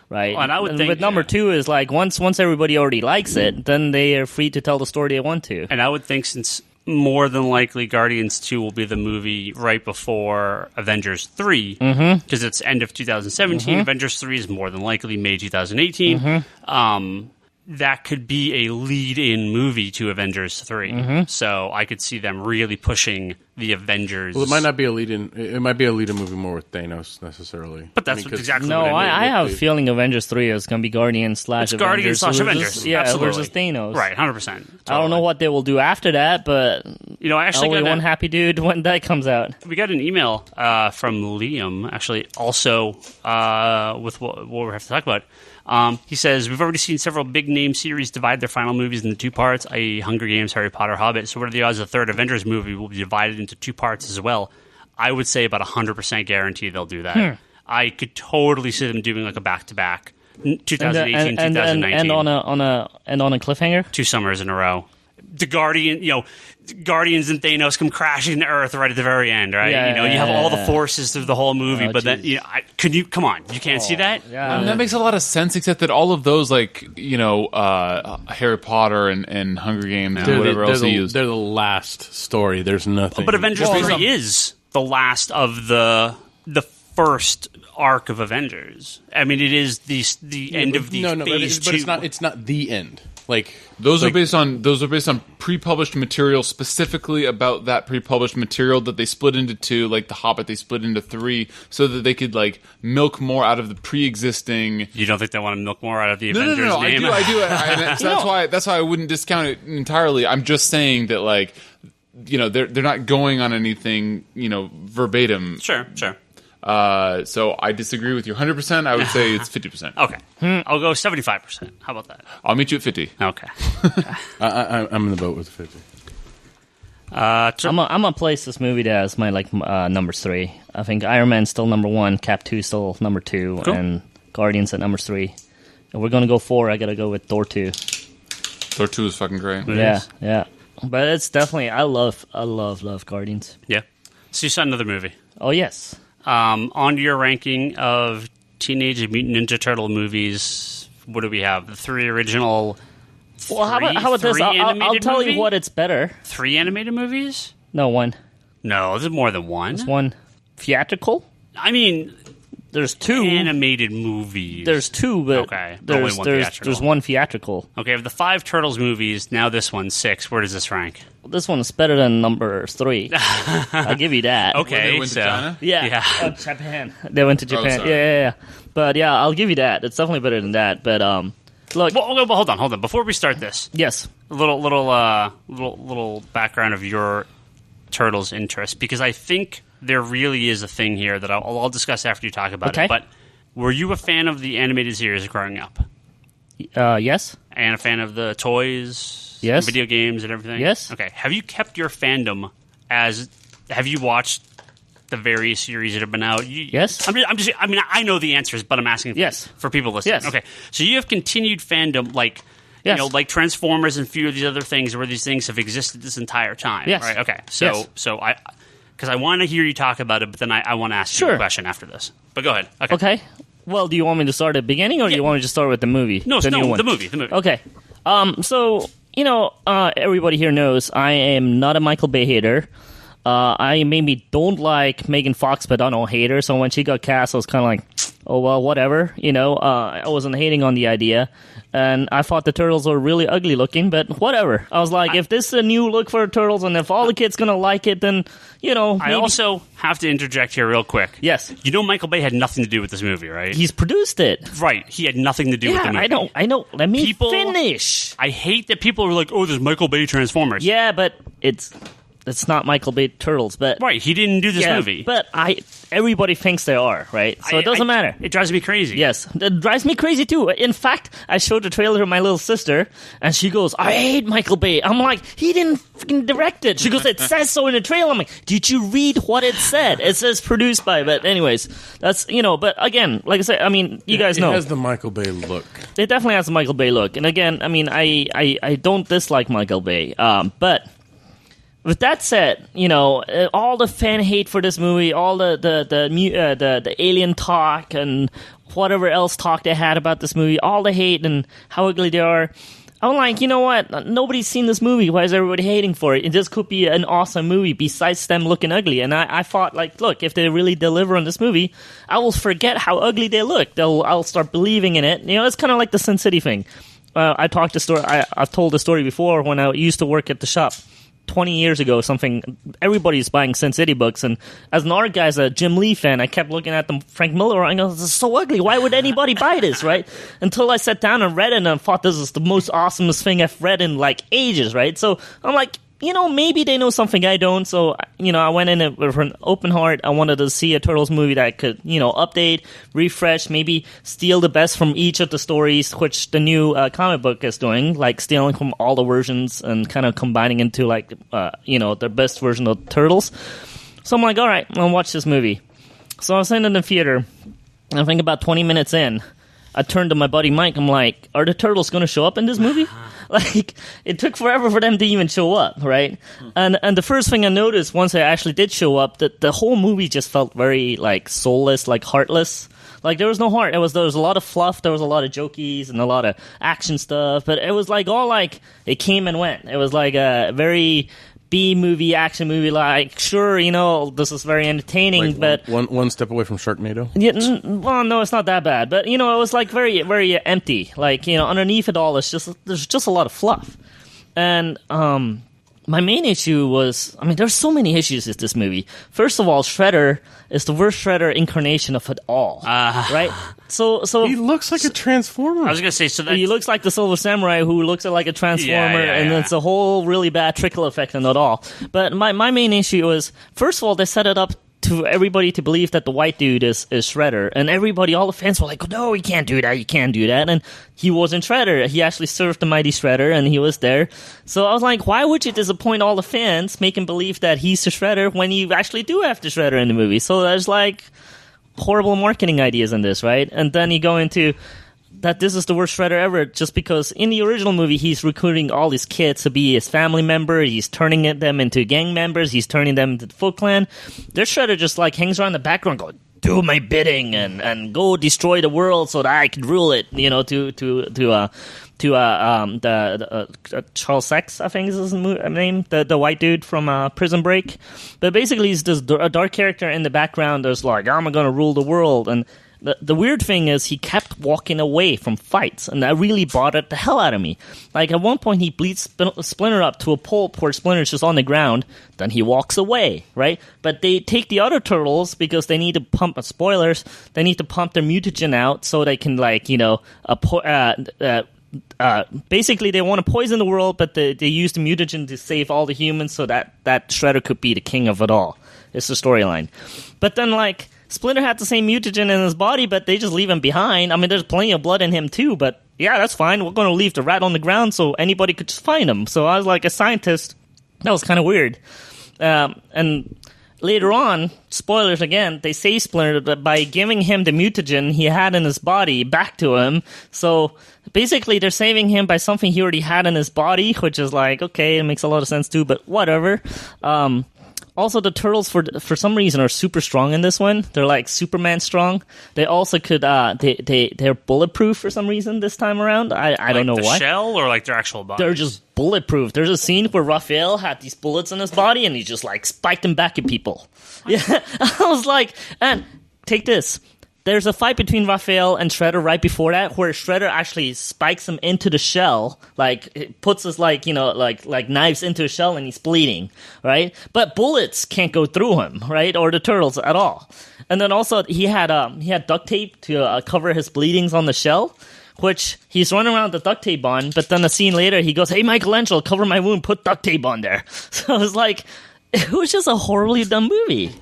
Right, well, and I would think with number 2 is like once everybody already likes it, then they are free to tell the story they want to. And I would think since more than likely Guardians 2 will be the movie right before Avengers 3, because it's end of 2017. Avengers 3 is more than likely May 2018. That could be a lead-in movie to Avengers 3. So I could see them really pushing the Avengers. Well, it might not be a lead-in. It might be a lead-in movie more with Thanos necessarily. But that's exactly no, what I have a feeling Avengers 3 is going to be Guardians / Avengers. Avengers. Yeah, absolutely. versus Thanos. Right, 100%. Totally. I don't know what they will do after that, but I actually got one happy dude when that comes out. We got an email from Liam, actually, also with what we have to talk about. He says, we've already seen several big-name series divide their final movies into 2 parts, i.e. Hunger Games, Harry Potter, Hobbit. So what are the odds the third Avengers movie will be divided into 2 parts as well? I would say about 100% guarantee they'll do that. I could totally see them doing like a back-to-back, 2018, 2019. And on a cliffhanger? 2 summers in a row. The Guardians and Thanos come crashing to Earth right at the very end, right? You have all the forces through the whole movie, but then come on, you can't see that? Yeah. That makes a lot of sense, except that all of those, Harry Potter and Hunger Games and whatever else they use. They're the last story. There's nothing. But Avengers 3 is the last of the first arc of Avengers. I mean, it is the end of the phase 2. But it's not the end. Those are based on pre-published material specifically about that pre-published material that they split into 2, like The Hobbit they split into 3, so that they could milk more out of the pre-existing. You don't think they want to milk more out of the Avengers name? No, I do. So that's why I wouldn't discount it entirely. I'm just saying that they're not going on anything verbatim. Sure. So I disagree with you 100%. I would say it's 50%. Okay. I'll go 75%. How about that? I'll meet you at 50. Okay. I'm in the boat with 50. I'm gonna place this movie as my numbers 3. I think Iron Man's still number 1, Cap 2 still number 2, cool. And Guardians at number 3. And we're gonna go 4. I gotta go with Thor 2. Thor 2 is fucking great. Yeah. But it's definitely I love Guardians. Yeah. So you saw another movie. Oh yes. On your ranking of Teenage Mutant Ninja Turtle movies, what do we have? The 3 original. Well, how about this? I'll tell you what it's better. 3 animated movies? No, 1. No, there's more than 1. There's 1 theatrical. I mean, there's 2 animated movies. There's 2, but okay, there's 1 theatrical. Okay, of the 5 Turtles movies, now this one's 6. Where does this rank? This one's better than number 3. I'll give you that. Okay, they went to China? Yeah. Japan. They went to Japan. Yeah. But yeah, I'll give you that. It's definitely better than that. But look. Well, hold on. Before we start this, yes, a little background of your Turtles interest, because I think there really is a thing here that I'll discuss after you talk about it. But were you a fan of the animated series growing up? Yes. And a fan of the toys? Yes. Video games and everything? Yes. Okay. Have you kept your fandom have you watched the various series that have been out? Yes. I know the answers, but I'm asking for people listening. Yes. Okay. So you have continued fandom like Transformers and a few of these other things where these things have existed this entire time. Yes. Right? Okay. So because I want to hear you talk about it, but then I want to ask you a question after this. But go ahead. Okay. Well, do you want me to start at the beginning, or do you want me to start with the movie? No, the movie. Okay. So, everybody here knows I am not a Michael Bay hater. I maybe don't like Megan Fox, but I don't hate her. So when she got cast, I was kind of like, oh, well, whatever. I wasn't hating on the idea. And I thought the Turtles were really ugly looking, but whatever. I was like, if this is a new look for Turtles and if all the kids going to like it, then, maybe. I also have to interject here real quick. Yes. Michael Bay had nothing to do with this movie, right? He's produced it. Right. He had nothing to do with the movie. I know. Let me finish. I hate that people are like, oh, there's Michael Bay Transformers. Yeah, but it's not Michael Bay Turtles, but right, he didn't do this movie. But everybody thinks they are, right? So it doesn't matter. It drives me crazy. Yes, it drives me crazy too. In fact, I showed the trailer to my little sister, and she goes, "I hate Michael Bay." I'm like, "He didn't fucking direct it." She goes, "It says so in the trailer." I'm like, "Did you read what it said? It says produced by." But anyways, that's But again, like I said, I mean, you guys know it has the Michael Bay look. It definitely has the Michael Bay look. And again, I mean, I don't dislike Michael Bay, but. With that said, all the fan hate for this movie, all the alien talk and whatever else talk they had about this movie, all the hate and how ugly they are, I'm like, you know what? Nobody's seen this movie. Why is everybody hating for it? This could be an awesome movie besides them looking ugly. And I thought, like, look, if they really deliver on this movie, I will forget how ugly they look. I'll start believing in it. It's kind of like the Sin City thing. I've told the story before when I used to work at the shop. 20 years ago, everybody's buying Sin City books, and as an art guy, as a Jim Lee fan, I kept looking at them, Frank Miller, and I go, this is so ugly, why would anybody buy this, right? Until I sat down and read it, and I thought this is the most awesomest thing I've read in, like, ages, right? So, I'm like, maybe they know something I don't, so, I went in with an open heart. I wanted to see a Turtles movie that could, update, refresh, maybe steal the best from each of the stories, which the new comic book is doing, like stealing from all the versions and kind of combining into, like, the best version of Turtles. So I'm like, all right, I'll watch this movie. So I was in the theater, and I think about 20 minutes in, I turned to my buddy Mike. I'm like, are the Turtles going to show up in this movie? Like, it took forever for them to even show up, right? And the first thing I noticed once they actually did show up, that the whole movie just felt very, like, soulless, like, heartless. Like, there was no heart. There was a lot of fluff. There was a lot of jokies and a lot of action stuff. But it was, like, all, like, it came and went. It was, like, a very B-movie, action movie, like, sure, this is very entertaining, like but... One step away from Sharknado? Yeah, well, no, it's not that bad, but, it was, like, very, very empty. Like, underneath it all, there's just a lot of fluff. And, my main issue was, there's so many issues with this movie. First of all, Shredder is the worst Shredder incarnation of it all, right? So he looks like a Transformer. I was going to say, so that he looks like the Silver Samurai, who looks like a Transformer, and it's a whole really bad trickle effect and it all. But my main issue was, first of all, they set it up to everybody to believe that the white dude is Shredder, and all the fans were like, no, you can't do that, and he wasn't Shredder. He actually served the mighty Shredder, and he was there. So I was like, why would you disappoint all the fans, make them believe that he's the Shredder when you actually do have the Shredder in the movie? So there's, like, horrible marketing ideas in this, right? And then you go into that this is the worst Shredder ever, just because in the original movie, he's recruiting all these kids to be his family member, he's turning them into gang members, he's turning them into the Foot Clan. Their Shredder just, like, hangs around the background going, do my bidding, and go destroy the world so that I can rule it, to Charles Sex, I think is his name, the white dude from Prison Break. But basically, he's this a dark character in the background that's like, I'm going to rule the world, and the weird thing is he kept walking away from fights, and that really bothered the hell out of me. Like, at one point, he bleeds Splinter up to a pulp where Splinter's just on the ground, then he walks away, right? But they take the other Turtles because they need to pump, spoilers, they need to pump their mutagen out so they can, like, basically they want to poison the world, but they use the mutagen to save all the humans so that Shredder could be the king of it all. It's the storyline. But then, like, Splinter had the same mutagen in his body, but they just leave him behind. There's plenty of blood in him too, but yeah, that's fine. We're going to leave the rat on the ground so anybody could just find him. So I was like, a scientist, that was kind of weird. And later on, spoilers again, they save Splinter by giving him the mutagen he had in his body back to him. So basically, they're saving him by something he already had in his body, which is like, okay, it makes a lot of sense too, but whatever. Also, the turtles for some reason are super strong in this one. They're like Superman strong. They also could they're bulletproof for some reason this time around. I don't know why. Shell or like their actual body? They're just bulletproof. There's a scene where Raphael had these bullets in his body and he just like spiked them back at people. Yeah, I was like, and take this. There's a fight between Raphael and Shredder right before that, where Shredder actually spikes him into the shell, like it puts his like knives into a shell, and he's bleeding, right? But bullets can't go through him, right, or the turtles at all. And then also he had duct tape to cover his bleedings on the shell, which he's running around with the duct tape on. But then a scene later, he goes, "Hey, Michelangelo, cover my wound, put duct tape on there." So it was like, it was just a horribly dumb movie.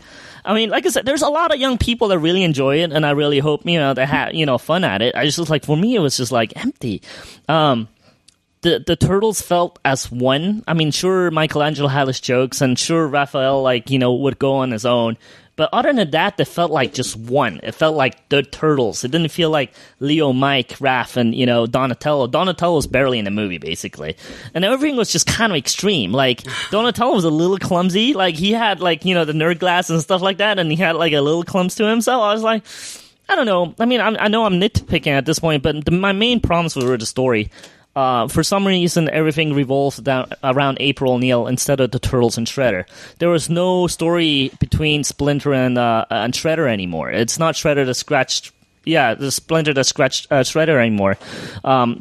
I mean, like I said, there's a lot of young people that really enjoy it, and I really hope, they have, fun at it. I just was like, for me, it was just like empty. The Turtles felt as one. I mean, sure, Michelangelo had his jokes, and sure, Raphael, would go on his own. But other than that, it felt like just one. It felt like the Turtles. It didn't feel like Leo, Mike, Raph, and, Donatello. Donatello was barely in the movie, basically. And everything was just kind of extreme. Like, Donatello was a little clumsy. Like, he had, the nerd glass and stuff like that, and he had, a little clumps to him. So I was like, I don't know. I mean, I know I'm nitpicking at this point, but my main problems were the story. For some reason, everything revolves around April O'Neil instead of the Turtles and Shredder. There was no story between Splinter and Shredder anymore. It's not Shredder that scratched. Yeah, the Splinter that scratched Shredder anymore.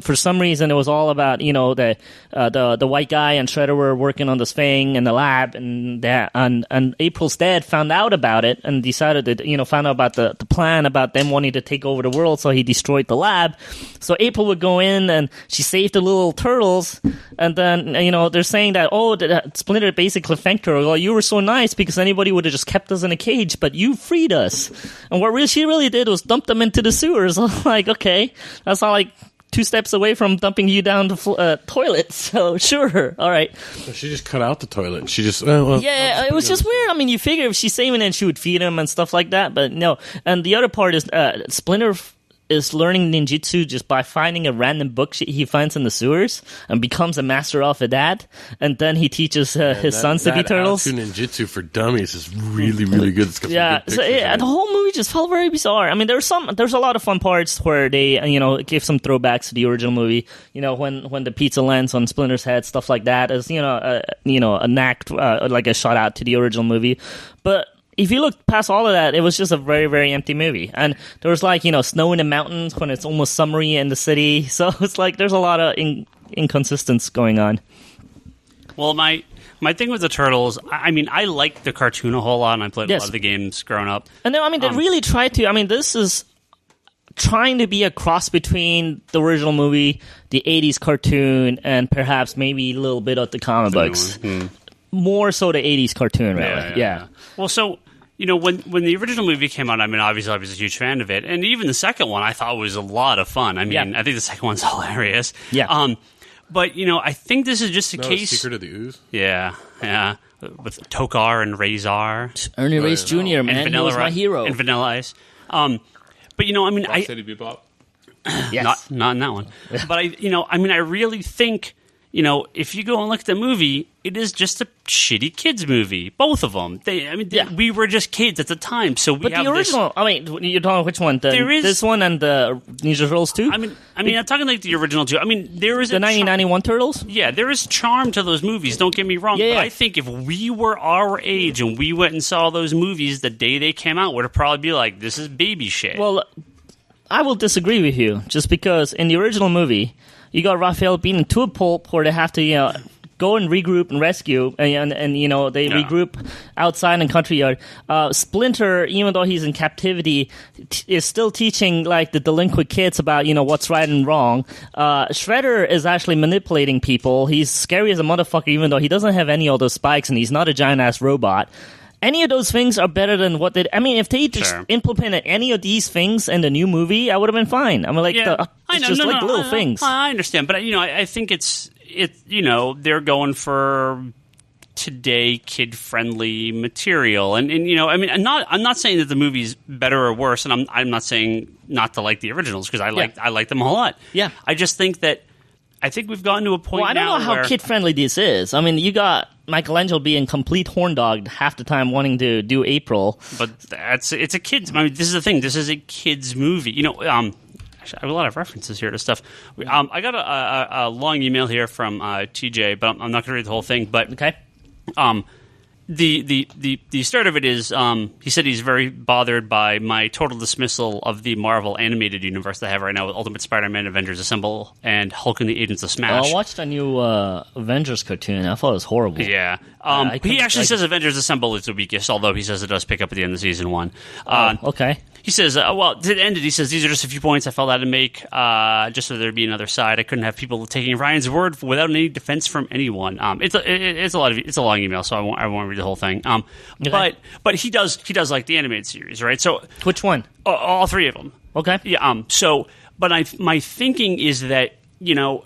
For some reason, it was all about the white guy and Shredder were working on this thing in the lab, and April's dad found out about it and decided to found out about the plan about them wanting to take over the world, so he destroyed the lab. So April would go in and she saved the little turtles, and then they're saying that Splinter basically thanked her. Well, you were so nice because anybody would have just kept us in a cage, but you freed us. And what she really did was dump them into the sewers. I'm like, okay, that's not like 2 steps away from dumping you down the toilet. So sure, all right. She just cut out the toilet. She just it was just weird. I mean, you figure if she's saving it, she would feed him and stuff like that, but no. And the other part is Splinter is learning ninjutsu just by finding a random book he finds in the sewers and becomes a master off of that. And then he teaches his sons to be turtles. That ninjutsu for dummies is really, really good. Yeah, so the whole movie just felt very bizarre. I mean, there's a lot of fun parts where they give some throwbacks to the original movie. When the pizza lands on Splinter's head, stuff like that is an act like a shout out to the original movie. But if you look past all of that, it was just a very, very empty movie. And there was snow in the mountains when it's almost summery in the city. So it's like there's a lot of inconsistency going on. Well, my thing with the Turtles, I mean, I liked the cartoon a whole lot, and I played a lot of the games growing up. And then, they really tried to. I mean, this is trying to be a cross between the original movie, the 80s cartoon, and perhaps maybe a little bit of the comic books. More so the 80s cartoon, really. Yeah. Well, so, when the original movie came out, I mean, obviously I was a huge fan of it. And even the second one I thought was a lot of fun. I mean, I think the second one's hilarious. Yeah. But, I think this is just a case... Secret of the Ooze? Yeah. With Tokar and Razor. Ernie Reyes Jr., man. He was my hero. And Vanilla Ice. But, I mean... City Bebop? Yes. Not in that one. But, I really think... if you go and look at the movie, it is just a shitty kids movie. Both of them. We were just kids at the time, so we. But the original. I mean, you're talking which one? This one and the Ninja Turtles 2? I mean, I'm talking like the original 2. I mean, there is the 1991 Turtles. Yeah, there is charm to those movies. Don't get me wrong. Yeah, but I think if we were our age and we went and saw those movies the day they came out, would probably be like, this is baby shit. Well, I will disagree with you, just because in the original movie, you got Raphael beaten to a pulp where they have to, go and regroup and rescue, and they regroup outside in country yard. Splinter, even though he's in captivity, is still teaching the delinquent kids about what's right and wrong. Shredder is actually manipulating people. He's scary as a motherfucker, even though he doesn't have any of those spikes and he's not a giant ass robot. Any of those things are better than what they... I mean, if they just implemented any of these things in the new movie, I would have been fine. I mean, little things. I understand, but I think it's they're going for today kid-friendly material, and I mean, I'm not saying that the movie's better or worse, and I'm not saying not to like the originals because I like them a whole lot. Yeah, I just think that I think we've gotten to a point. Well, I don't know how kid friendly this is. I mean, you got Michelangelo being complete horn dog half the time, wanting to do April. But it's a kids. I mean, this is the thing. This is a kids movie. You know, I have a lot of references here to stuff. I got a long email here from TJ, but I'm not going to read the whole thing. But okay. The start of it is he said he's very bothered by my total dismissal of the Marvel animated universe that I have right now with Ultimate Spider-Man, Avengers Assemble, and Hulk and the Agents of Smash. I watched a new Avengers cartoon. I thought it was horrible. Yeah. He actually says Avengers Assemble is the weakest, although he says it does pick up at the end of season 1. Okay. He says, well, to end it, he says, these are just a few points I felt I had to make, just so there'd be another side. I couldn't have people taking Ryan's word without any defense from anyone. It's a long email, so I won't read the whole thing. Okay. But he does like the animated series, right? So which one? All 3 of them. Okay. Yeah. But my thinking is that, you know,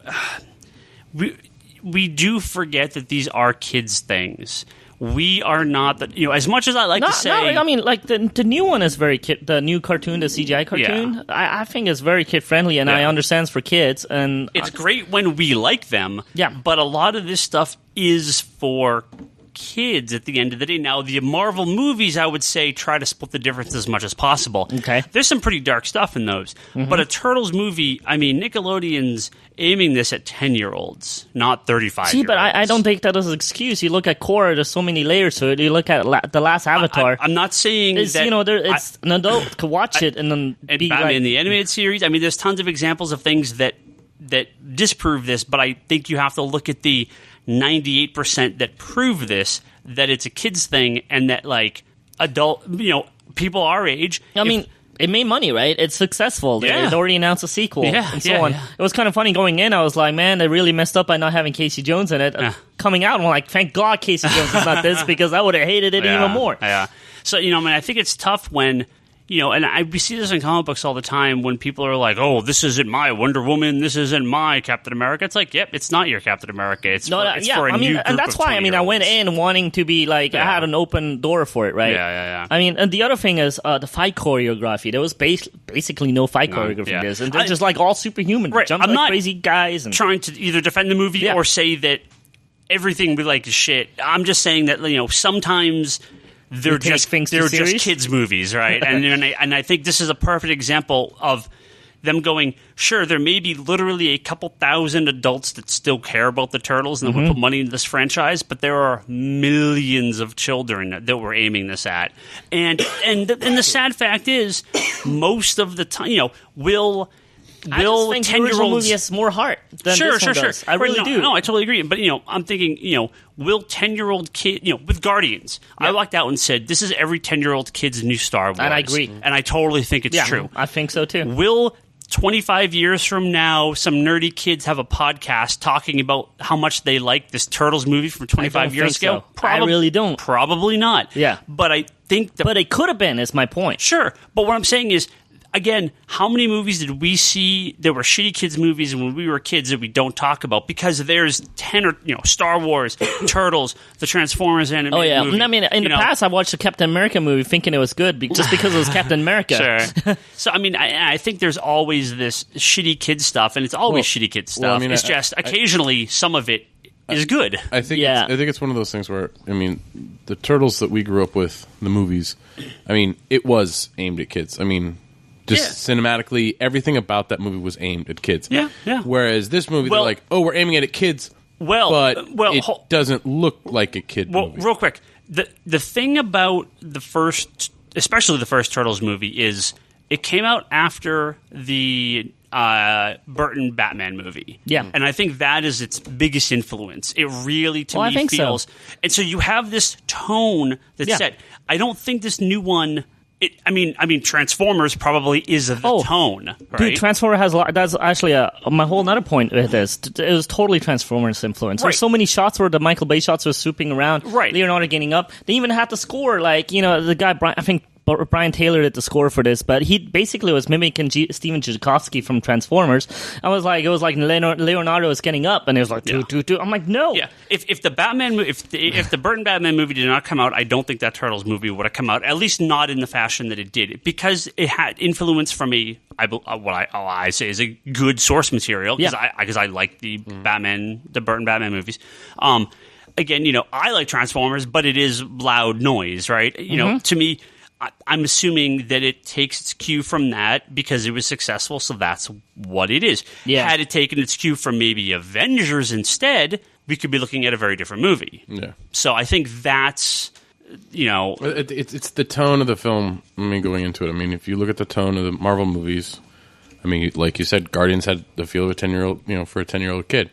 we do forget that these are kids' things. We are not the, you know, as much as I like to say. I mean, like the new one is very kid. The new cartoon, the CGI cartoon, I think is very kid friendly, and I understand it's for kids. And it's great when we like them. Yeah, but a lot of this stuff is for kids at the end of the day. Now, the Marvel movies, I would say, try to split the difference as much as possible. Okay. There's some pretty dark stuff in those. Mm-hmm. But a Turtles movie, I mean, Nickelodeon's aiming this at 10-year-olds, not 35-year-olds. See, but I don't take that as an excuse. You look at Korra, there's so many layers to it. You look at The Last Avatar. I'm not saying that... You know, it's an adult to watch it and then be Batman, like... the animated series, I mean, there's tons of examples of things that disprove this, but I think you have to look at the 98% that prove this, that it's a kid's thing, and that, like, adult, you know, people our age... I mean, it made money, right? It's successful. Yeah. They already announced a sequel and so on. Yeah. It was kind of funny going in. I was like, man, they really messed up by not having Casey Jones in it. Coming out, I'm like, thank God Casey Jones is not this, because I would have hated it even more. Yeah. So, you know, I mean, I think it's tough when... You know, and we see this in comic books all the time when people are like, "Oh, this isn't my Wonder Woman. This isn't my Captain America." It's like, yep, it's not your Captain America. It's for a new group and that's of why. I mean, I 20-year-olds. went in wanting to be like, I had an open door for it, right? Yeah. I mean, and the other thing is the fight choreography. There was basically no fight choreography in this, and they're just like all superhuman, right. jumping I'm like not crazy guys, and trying to either defend the movie or say that everything we like is shit. I'm just saying that, you know, sometimes. They're just kids' movies, right? and I think this is a perfect example of them going, sure, there may be literally a couple thousand adults that still care about the Turtles and that would put money into this franchise, but there are millions of children that we're aiming this at. And the sad fact is, most of the time, you know, will I just think the original movie has more heart than this one does. I really do. No, I totally agree. But, you know, I'm thinking, you know, will 10-year-old kid, you know, with Guardians, I walked out and said, this is every 10-year-old kid's new Star Wars. And I agree. And I totally think it's true. I think so, too. Will 25 years from now, some nerdy kids have a podcast talking about how much they like this Turtles movie from 25 years ago? So. I really don't. Probably not. Yeah. But I think But it could have been, is my point. Sure. But what I'm saying is, again, how many movies did we see that were shitty kids movies when we were kids that we don't talk about? Because there's 10 or, you know, Star Wars, Turtles, the Transformers animated movie. I mean, in the past, I watched the Captain America movie thinking it was good just because it was Captain America. Sure. So, I mean, I think there's always this shitty kid stuff, and it's always shitty kid stuff. Well, I mean, it's just occasionally some of it is good. I think it's one of those things where, I mean, the Turtles that we grew up with, the movies, I mean, it was aimed at kids. I mean... Just cinematically, everything about that movie was aimed at kids. Yeah. Whereas this movie, they're like, oh, we're aiming it at kids, but it doesn't look like a kid movie. Real quick, the thing about especially the first Turtles movie is it came out after the Burton Batman movie. Yeah. And I think that is its biggest influence. It really, to me, feels... So. And so you have this tone that's set. I don't think this new one... I mean, Transformers probably is the tone, right? Dude, Transformers has a lot. That's actually my whole other point with this. It was totally Transformers influence. There's so many shots where the Michael Bay shots were swooping around, Leonardo getting up. They even had to score, like, you know, the guy, I think Brian Taylor did the score for this, but he basically was mimicking Steven Tchaikovsky from Transformers. It was like Leonardo was getting up, and it was like, do. I'm like, no. Yeah. If the Burton Batman movie did not come out, I don't think that Turtles movie would have come out, at least not in the fashion that it did, because it had influence from what I say is a good source material, because I like the Burton Batman movies. Again, I like Transformers, but it is loud noise, right? To me, I'm assuming that it takes its cue from that because it was successful, so that's what it is. Yeah. Had it taken its cue from maybe Avengers instead, we could be looking at a very different movie. Yeah. So I think that's, It's the tone of the film, going into it. If you look at the tone of the Marvel movies, like you said, Guardians had the feel of a 10-year-old, for a 10-year-old kid.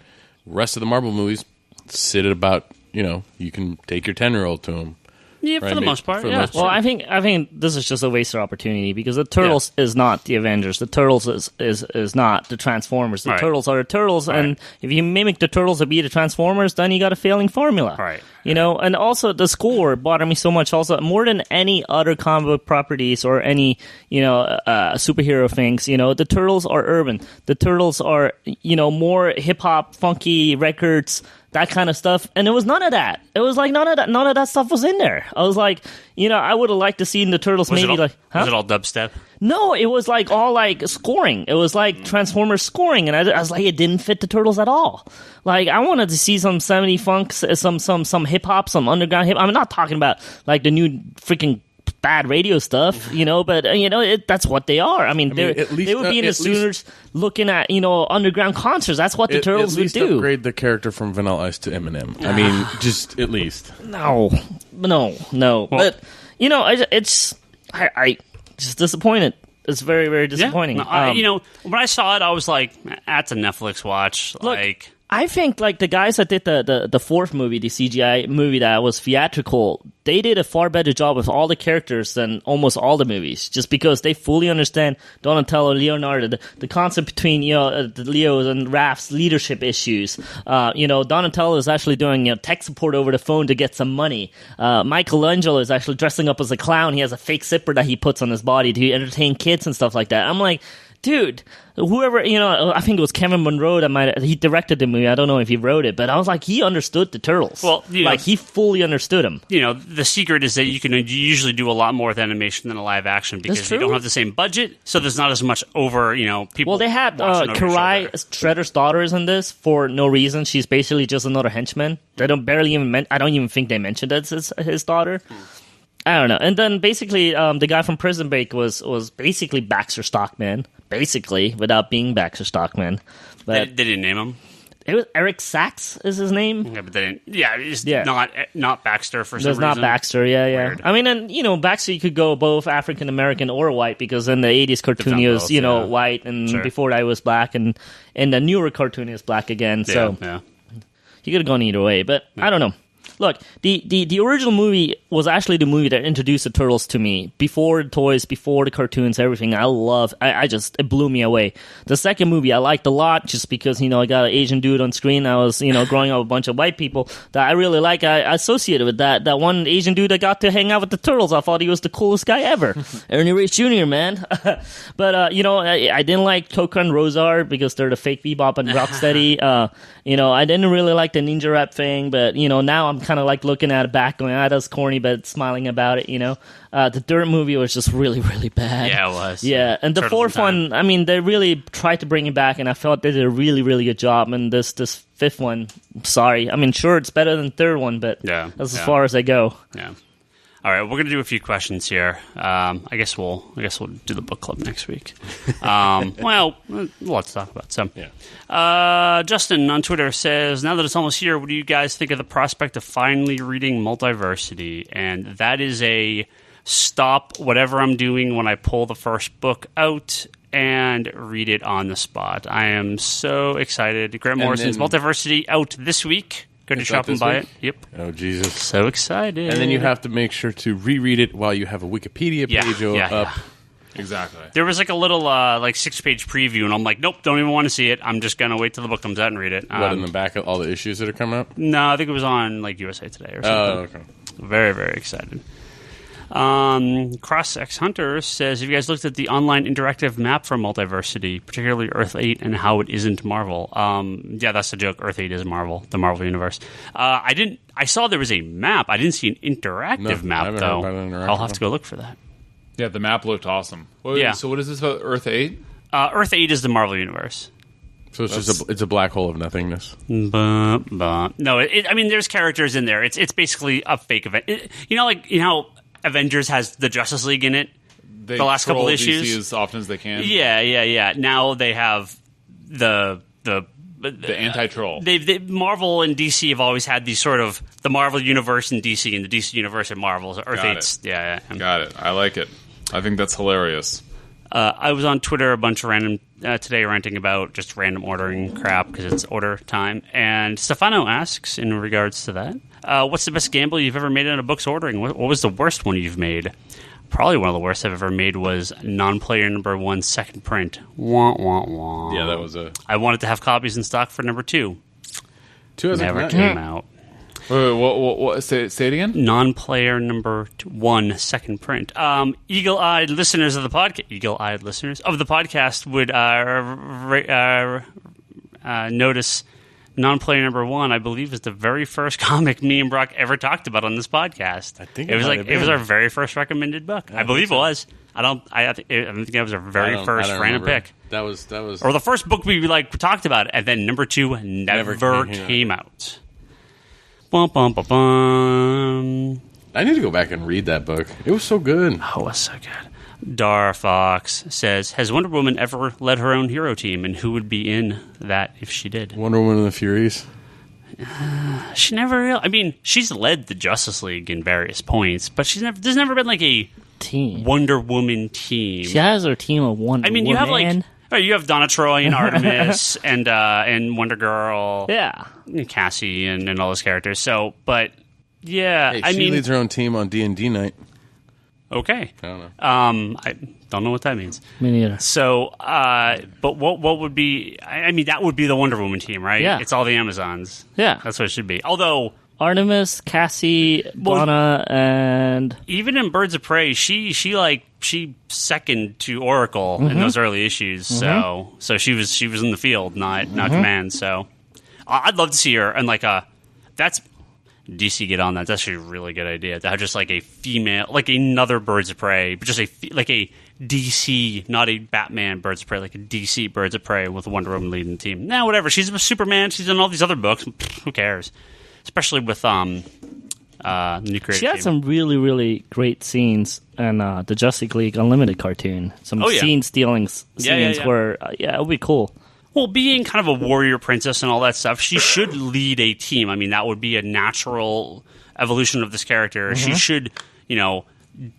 The rest of the Marvel movies sit at about, you can take your 10-year-old to them. Yeah, right? For the most part. Well, I think this is just a wasted opportunity because the Turtles is not the Avengers. The Turtles is not the Transformers. The Turtles are the Turtles, and if you mimic the Turtles to be the Transformers, then you got a failing formula. Right. And also the score bothered me so much. Also, more than any other comic book properties or any superhero things, the Turtles are urban. The Turtles are more hip hop, funky records, that kind of stuff, and it was none of that. It was like none of that stuff was in there. I was like, I would have liked to see the Turtles was maybe was it all dubstep? No, it was like all like scoring. It was like Transformers scoring, and I was like, it didn't fit the Turtles at all. Like I wanted to see some 70s funk, some hip hop, some underground hip. I'm not talking about like the new freaking bad radio stuff, but that's what they are. They would be in the Sooners looking at underground concerts. That's what the Turtles would do. Upgrade the character from Vanilla Ice to Eminem. Just at least. No. Well, but it's I just disappointed. It's very, very disappointing. Yeah. When I saw it, I was like, that's a Netflix watch. Look, I think like the guys that did the fourth movie, the CGI movie that was theatrical, they did a far better job with all the characters than almost all the movies, just because they fully understand Donatello, Leonardo, the concept between the Leo's and Raph's leadership issues. Donatello is actually doing tech support over the phone to get some money. Michelangelo is actually dressing up as a clown. He has a fake zipper that he puts on his body to entertain kids and stuff like that. I'm like, dude, whoever, I think it was Kevin Monroe he directed the movie. I don't know if he wrote it, but I was like, he understood the Turtles. Well, he fully understood them. The secret is that you usually do a lot more with animation than a live action because you don't have the same budget, so there's not as much over, people. Well, they had Karai, Shredder's daughter, is in this for no reason. She's basically just another henchman. They don't I don't even think they mentioned that it's his daughter. I don't know. And then basically, the guy from Prison Break was basically Baxter Stockman, basically, without being Baxter Stockman. But they didn't name him. It was Eric Sachs is his name. Yeah, but they didn't. Yeah, it's not Baxter for some reason. It's not Baxter. Yeah. Weird. And Baxter, you could go both African American or white, because in the 80s cartoon he was white, and before that he was black, and in the newer cartoon he was black again. So you could have gone either way, but I don't know. Look, the original movie was actually the movie that introduced the Turtles to me. Before the toys, before the cartoons, everything. It blew me away. The second movie I liked a lot just because, I got an Asian dude on screen. I was, growing up with a bunch of white people that I really like. I associated with that one Asian dude that got to hang out with the Turtles. I thought he was the coolest guy ever. Ernie Reyes Jr., man. But, I didn't like Toka and Rosar because they're the fake Bebop and Rocksteady. I didn't really like the ninja rap thing, but, now I'm kind of like looking at it back going, that's corny, but smiling about it, The Dirt movie was just really, really bad. Yeah, it was. Yeah, and the fourth one, they really tried to bring it back, and I felt they did a really, really good job. And this fifth one, sorry. Sure, it's better than the third one, but that's as far as I go. Yeah. All right, we're going to do a few questions here. I guess we'll do the book club next week. Well, lots to talk about. So, Justin on Twitter says, now that it's almost here, what do you guys think of the prospect of finally reading Multiversity? And that is a stop whatever I'm doing when I pull the first book out and read it on the spot. I am so excited. Grant Morrison's Multiversity out this week. Go to shop and buy it. Yep. Oh, Jesus. So excited. And then you have to make sure to reread it while you have a Wikipedia page up. Yeah. Exactly. There was like a little 6-page preview, and I'm like, nope, don't even want to see it. I'm just going to wait till the book comes out and read it. What, in the back of all the issues that are coming up? No, I think it was on USA Today or something. Oh, okay. Very, very excited. Cross X Hunter says, have you guys looked at the online interactive map for Multiversity, particularly Earth 8 and how it isn't Marvel? Yeah, that's the joke. Earth 8 is Marvel, the Marvel Universe. I saw there was a map. I didn't see an interactive map, though. I'll have to go look for that. Yeah, the map looked awesome. Yeah. So what is this about Earth 8? Earth 8 is the Marvel Universe. So it's a black hole of nothingness. No, I mean, there's characters in there. It's basically a fake event. You know how Avengers has the Justice League in it? They the last couple issues? DC as often as they can. Yeah. Now they have the anti-troll. Marvel and DC have always had these sort of the Marvel Universe and DC and the DC Universe and Marvel. Earth 8's. Yeah. Got it. I like it. I think that's hilarious. I was on Twitter a bunch of random today ranting about just random ordering crap because it's order time. And Stefano asks in regards to that, what's the best gamble you've ever made in a book's ordering? What was the worst one you've made? Probably one of the worst I've ever made was non-player number 1 second print. Wah, wah, wah. Yeah, that was I wanted to have copies in stock for number 2. Never came out. Wait, what? Say it again? Non-player number 1 second print. Eagle-eyed listeners of the podcast would notice non-player number 1, I believe, is the very first comic me and Brock ever talked about on this podcast. I think it was our very first recommended book. I believe it was. I think that was our very first random pick. That was or the first book we talked about, and then number 2 never came out. Bum, bum, bum, bum. I need to go back and read that book. It was so good. Oh, it was so good. Dar Fox says, has Wonder Woman ever led her own hero team, and who would be in that if she did? Wonder Woman and the Furies? She never really... I mean, she's led the Justice League in various points, but there's never been like a team Wonder Woman team. She has her team of Wonder Woman. You have you have Donna Troy and Artemis and Wonder Girl. Yeah. And Cassie and all those characters. So, but, yeah. Hey, she leads her own team on D&D night. Okay. I don't know. I don't know what that means. Me neither. So, but what would be... I mean, that would be the Wonder Woman team, right? Yeah. It's all the Amazons. Yeah. That's what it should be. Although... Artemis, Cassie, Donna, and... Even in Birds of Prey, she second to Oracle in those early issues. So she was in the field, not command. So I'd love to see her and that's DC get on that. That's actually a really good idea to have just like a female, like another Birds of Prey, but just a DC, not a Batman Birds of Prey, like a DC Birds of Prey with Wonder Woman leading the team. Now whatever, she's a Superman. She's in all these other books. Who cares? Especially with the new creative She had team. some really, really great scenes in the Justice League Unlimited cartoon. Some scene-stealing scenes where, it would be cool. Well, being kind of a warrior princess and all that stuff, she should lead a team. I mean, that would be a natural evolution of this character. She should, Well,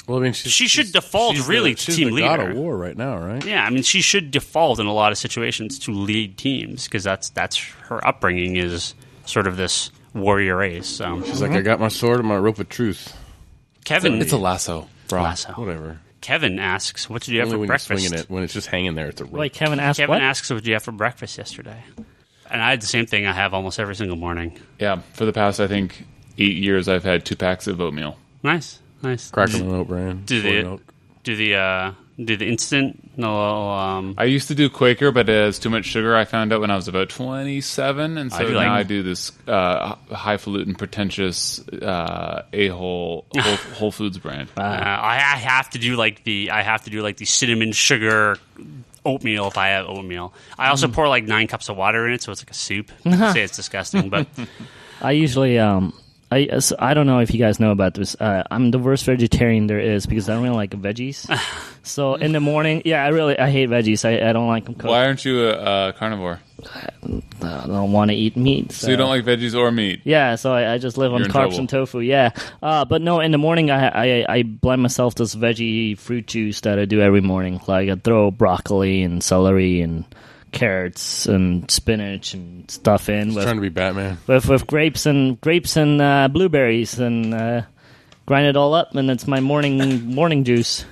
I mean, she should default to team she's leader. the god of war right now, right? Yeah, I mean, she should default in a lot of situations to lead teams because that's her upbringing is sort of this warrior race. So she's like, I got my sword and my rope of truth. Kevin, it's a lasso, bro. Whatever. Kevin asks, "What did you have for breakfast?" You're swinging it. When it's just hanging there, it's a rope. Wait, Kevin asks, Kevin asks, "What did you have for breakfast yesterday?" And I had the same thing I have almost every single morning. Yeah, for the past, I think, 8 years, I've had 2 packs of oatmeal. Nice. Cracker and oat bran. Do the instant? No. I used to do Quaker, but it has too much sugar. I found out when I was about 27, and so now I do this highfalutin, pretentious a-hole Whole Foods brand. I have to do like the cinnamon sugar oatmeal if I have oatmeal. I also pour like 9 cups of water in it, so it's like a soup. Say it's disgusting, but I usually I don't know if you guys know about this. I'm the worst vegetarian there is because I don't really like veggies. So in the morning, I hate veggies. I don't like them cooked. Why aren't you a carnivore? I don't want to eat meat. So you don't like veggies or meat? Yeah, so I just live on carbs and tofu. Yeah, but no, in the morning I blend myself this veggie fruit juice that I do every morning. Like I throw broccoli and celery and carrots and spinach and stuff in. Trying to be Batman. With grapes and blueberries and grind it all up, and it's my morning juice.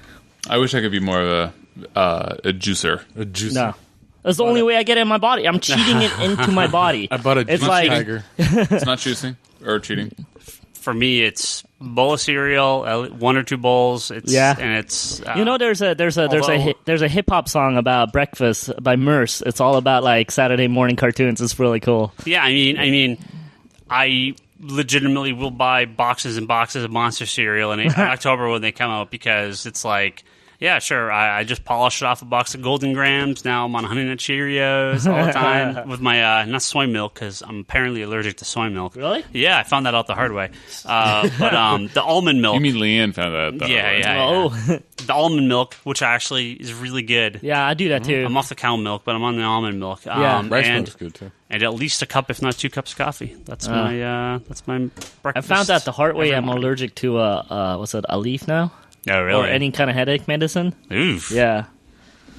I wish I could be more of a juicer. A juicer. No. That's the only way I get it in my body. I'm cheating it into my body. I bought a juice tiger. It's not juicing or cheating. For me, it's bowl of cereal, 1 or 2 bowls. It's, Yeah. and it's there's a hip hop song about breakfast by Merce. It's all about like Saturday morning cartoons. It's really cool. Yeah, I mean, I legitimately will buy boxes and boxes of Monster cereal in October when they come out because it's like, yeah, sure. I just polished off a box of Golden Grams. Now I'm on Honey Nut Cheerios all the time with my not soy milk because I'm apparently allergic to soy milk. Really? Yeah, I found that out the hard way. But the almond milk. You mean Leanne found that out? The hard way. Yeah. Oh. The almond milk, which actually is really good. Yeah, I do that too. I'm off the cow milk, but I'm on the almond milk. Yeah. Rice and, milk's good too. and at least a cup, if not 2 cups of coffee. That's my breakfast. I found out the hard way. every I'm morning. allergic to what's it, a leaf now, Oh, really? or any kind of headache medicine. Oof. Yeah,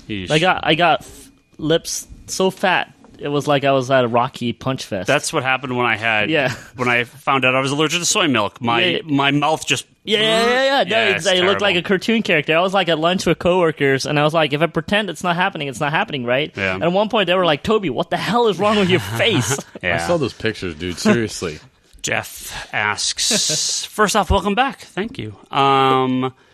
Yeesh. I got lips so fat it was like I was at a Rocky Punch Fest. That's what happened when I had. Yeah. When I found out I was allergic to soy milk, my mouth just. Yeah. No, it's it looked like terrible. a cartoon character. I was like at lunch with coworkers, and I was like, if I pretend it's not happening, right? Yeah. And at one point, they were like, Toby, what the hell is wrong with your face? Yeah. I saw those pictures, dude. Seriously. Jeff asks, first off, welcome back. Thank you.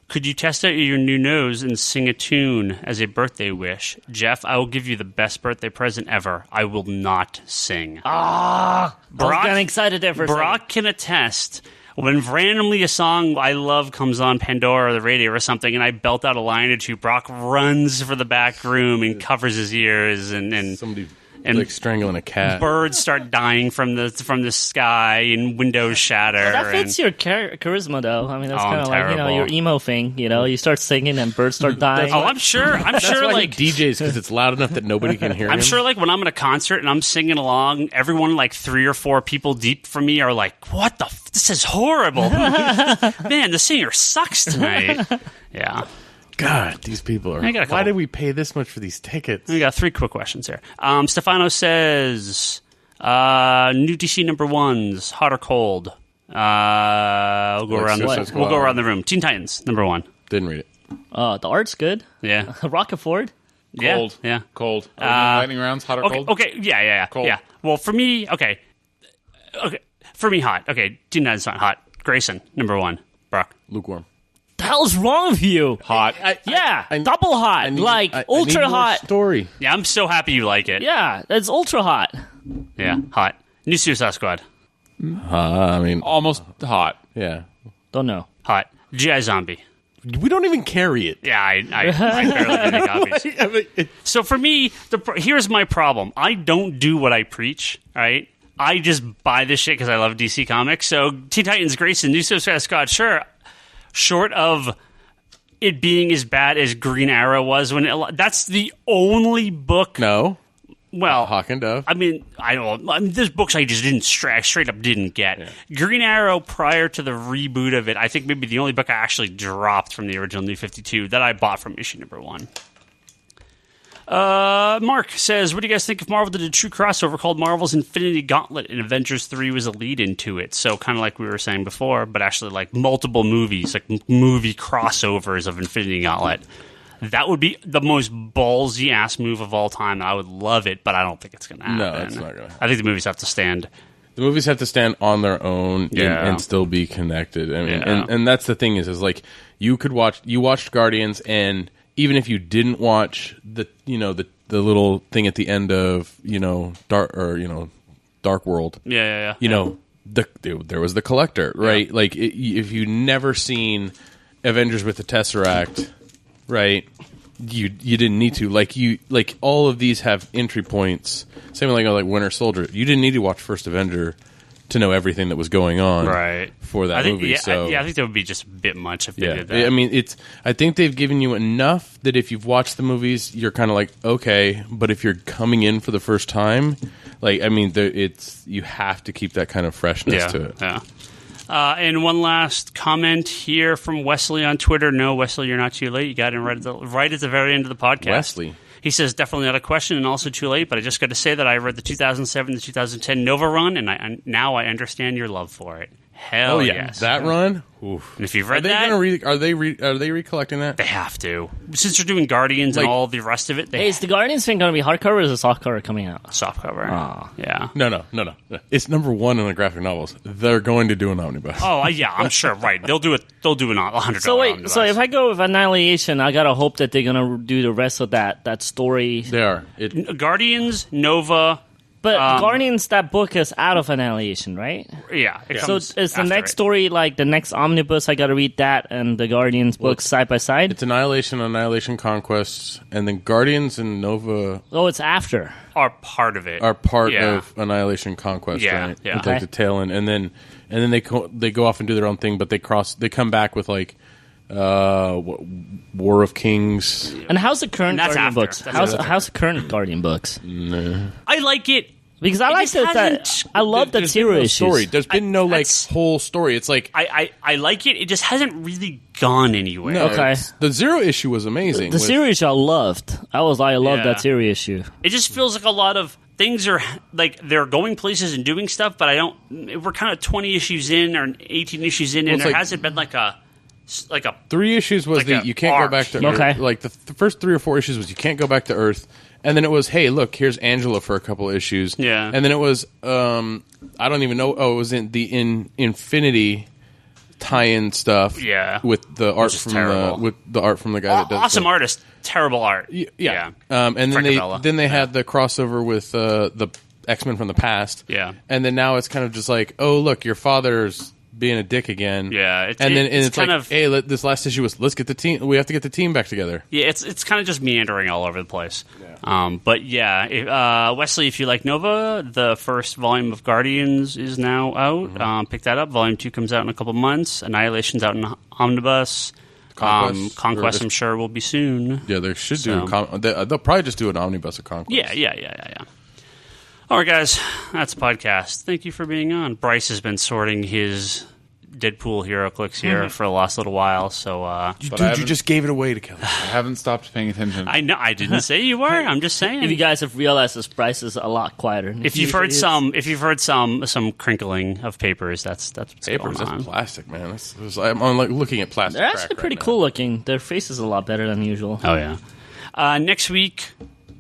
Could you test out your new nose and sing a tune as a birthday wish? Jeff, I will give you the best birthday present ever. I will not sing. I was getting excited there for a Brock can attest. When randomly a song I love comes on Pandora or the radio or something, and I belt out a line or two, Brock runs for the back room and covers his ears, and Somebody And like strangling a cat. birds start dying from the sky, and windows shatter. That fits your charisma, though. I mean, that's Oh, kind of like, terrible. your emo thing. You start singing and birds start dying. Oh, I'm sure. That's why Like he DJs, because it's loud enough that nobody can hear him. I'm sure, like, when I'm in a concert and I'm singing along, everyone, like, 3 or 4 people deep from me are like, what the this is horrible. Man, the singer sucks tonight. Yeah. God, these people are. I got a Why couple. did we pay this much for these tickets? We got 3 quick questions here. Stefano says, new DC number 1s, hot or cold? We'll go around we'll go around the room. Teen Titans, number 1. Didn't read it. The art's good. Yeah. Rocket Ford. Cold. Yeah. Cold. Lightning rounds, hot or Okay, cold? okay, yeah. Cold. Yeah. Well, for me, okay. For me, hot. Okay, Teen Titans not hot. Grayson, number 1. Brock. Lukewarm. The hell's wrong with you? Hot. Double hot, ultra I need more hot. story. Yeah, I'm so happy you like it. Yeah, that's ultra hot. Yeah, hot. New Suicide Squad. I mean, Almost hot. yeah. Don't know. Hot. G.I. Zombie. We don't even carry it. Yeah, I barely get any copies. So for me, here's my problem. I don't do what I preach, right? I just buy this shit because I love DC Comics. So Teen Titans, Grayson, New Suicide Squad, sure. Short of it being as bad as Green Arrow was, that's the only book. No. Well, Hawk and Dove. I mean, there's books I just didn't straight up didn't get. Yeah. Green Arrow, prior to the reboot of it, I think maybe the only book I actually dropped from the original New 52 that I bought from issue number 1. Mark says, what do you guys think if Marvel did a true crossover called Marvel's Infinity Gauntlet and Avengers 3 was a lead into it? So kind of like we were saying before, but actually like multiple movies, like movie crossovers of Infinity Gauntlet. That would be the most ballsy-ass move of all time. I would love it, but I don't think it's going to happen. No, it's not going to happen. I think the movies have to stand. The movies have to stand on their own and still be connected. I mean, and that's the thing is like you watched Guardians, and even if you didn't watch the little thing at the end of Dark World, Yeah. There was the Collector, right? Yeah. Like if you never seen Avengers with the Tesseract, right? You didn't need to like all of these have entry points. Same like Winter Soldier. You didn't need to watch First Avenger to know everything that was going on, right, for that movie. I think that would be just a bit much if they did that. I mean, I think they've given you enough that if you've watched the movies, you're kind of like okay. But if you're coming in for the first time, you have to keep that kind of freshness to it. Yeah. And one last comment here from Wesley on Twitter. No, Wesley, you're not too late. You got in right at the very end of the podcast. Wesley. He says, definitely not a question and also too late, but I just got to say that I read the 2007 to 2010 Nova run, and now I understand your love for it. Hell yes. That run. Oof. And if you've read are they recollecting that? they have to. Since they're doing Guardians and all the rest of it, Hey, is the Guardians thing going to be hardcover or is a soft cover coming out? soft cover. Oh. Yeah. No. It's number 1 in the graphic novels. They're going to do an omnibus. Oh, yeah, I'm sure. Right. They'll do it. They'll do an $100. So wait, omnibus. so if I go with Annihilation, I gotta hope that they're gonna do the rest of that story. They are. Guardians, Nova. But Guardians, that book is out of Annihilation, right? Yeah. So is the next story like the next omnibus? I got to read that and the Guardians books side by side. It's Annihilation, Conquest, and then Guardians and Nova. Oh, it's after. Are part of it. Are part of Annihilation, Conquest, right? Yeah. It's like the tail end, and then they go off and do their own thing, but they come back with like War of Kings. And how's the current That's Guardian after. books? That's How's the current Guardian books? I like it. Because I like that. I love that zero issue story. There's been no whole story. It's like I like it. It just hasn't really gone anywhere. no, Okay. the zero issue was amazing. The zero issue I loved. I loved that zero issue. It just feels like a lot of things are like they're going places and doing stuff, but we're kind of 20 issues in or 18 issues in, and there hasn't been like a 3 issues was like you can't go back to Earth. Okay. Like the first 3 or 4 issues was you can't go back to Earth. And then it was, hey, look, here's Angela for a couple of issues. Yeah. And then it was, I don't even know. Oh, it was in Infinity tie-in stuff. Yeah. With the art from the guy that does awesome artist, terrible art. Yeah. And then they had the crossover with the X-Men from the past. Yeah. And then now it's kind of just like, oh, look, your father's being a dick again. Yeah, it's kind like, hey, this last issue was, let's get the team. We have to get the team back together. Yeah, it's kind of just meandering all over the place. Yeah. But yeah, Wesley, if you like Nova, the first volume of Guardians is now out. Mm-hmm. Pick that up. Volume 2 comes out in a couple months. Annihilation's out in Omnibus. Conquest, I'm sure, will be soon. Yeah, they should do. They'll probably just do an omnibus of Conquest. Yeah. All right, guys, that's a podcast. Thank you for being on. Bryce has been sorting his Deadpool HeroClix here for the last little while. So, you just gave it away to Kelly. I haven't stopped paying attention. I know. I didn't say you were. I'm just saying. If you guys have realized this, Bryce is a lot quieter. If you've heard some crinkling of papers, that's what's Papers. going on. That's plastic, man. I'm like looking at plastic. They're actually pretty cool looking. Their face is a lot better than usual. Oh yeah. Next week,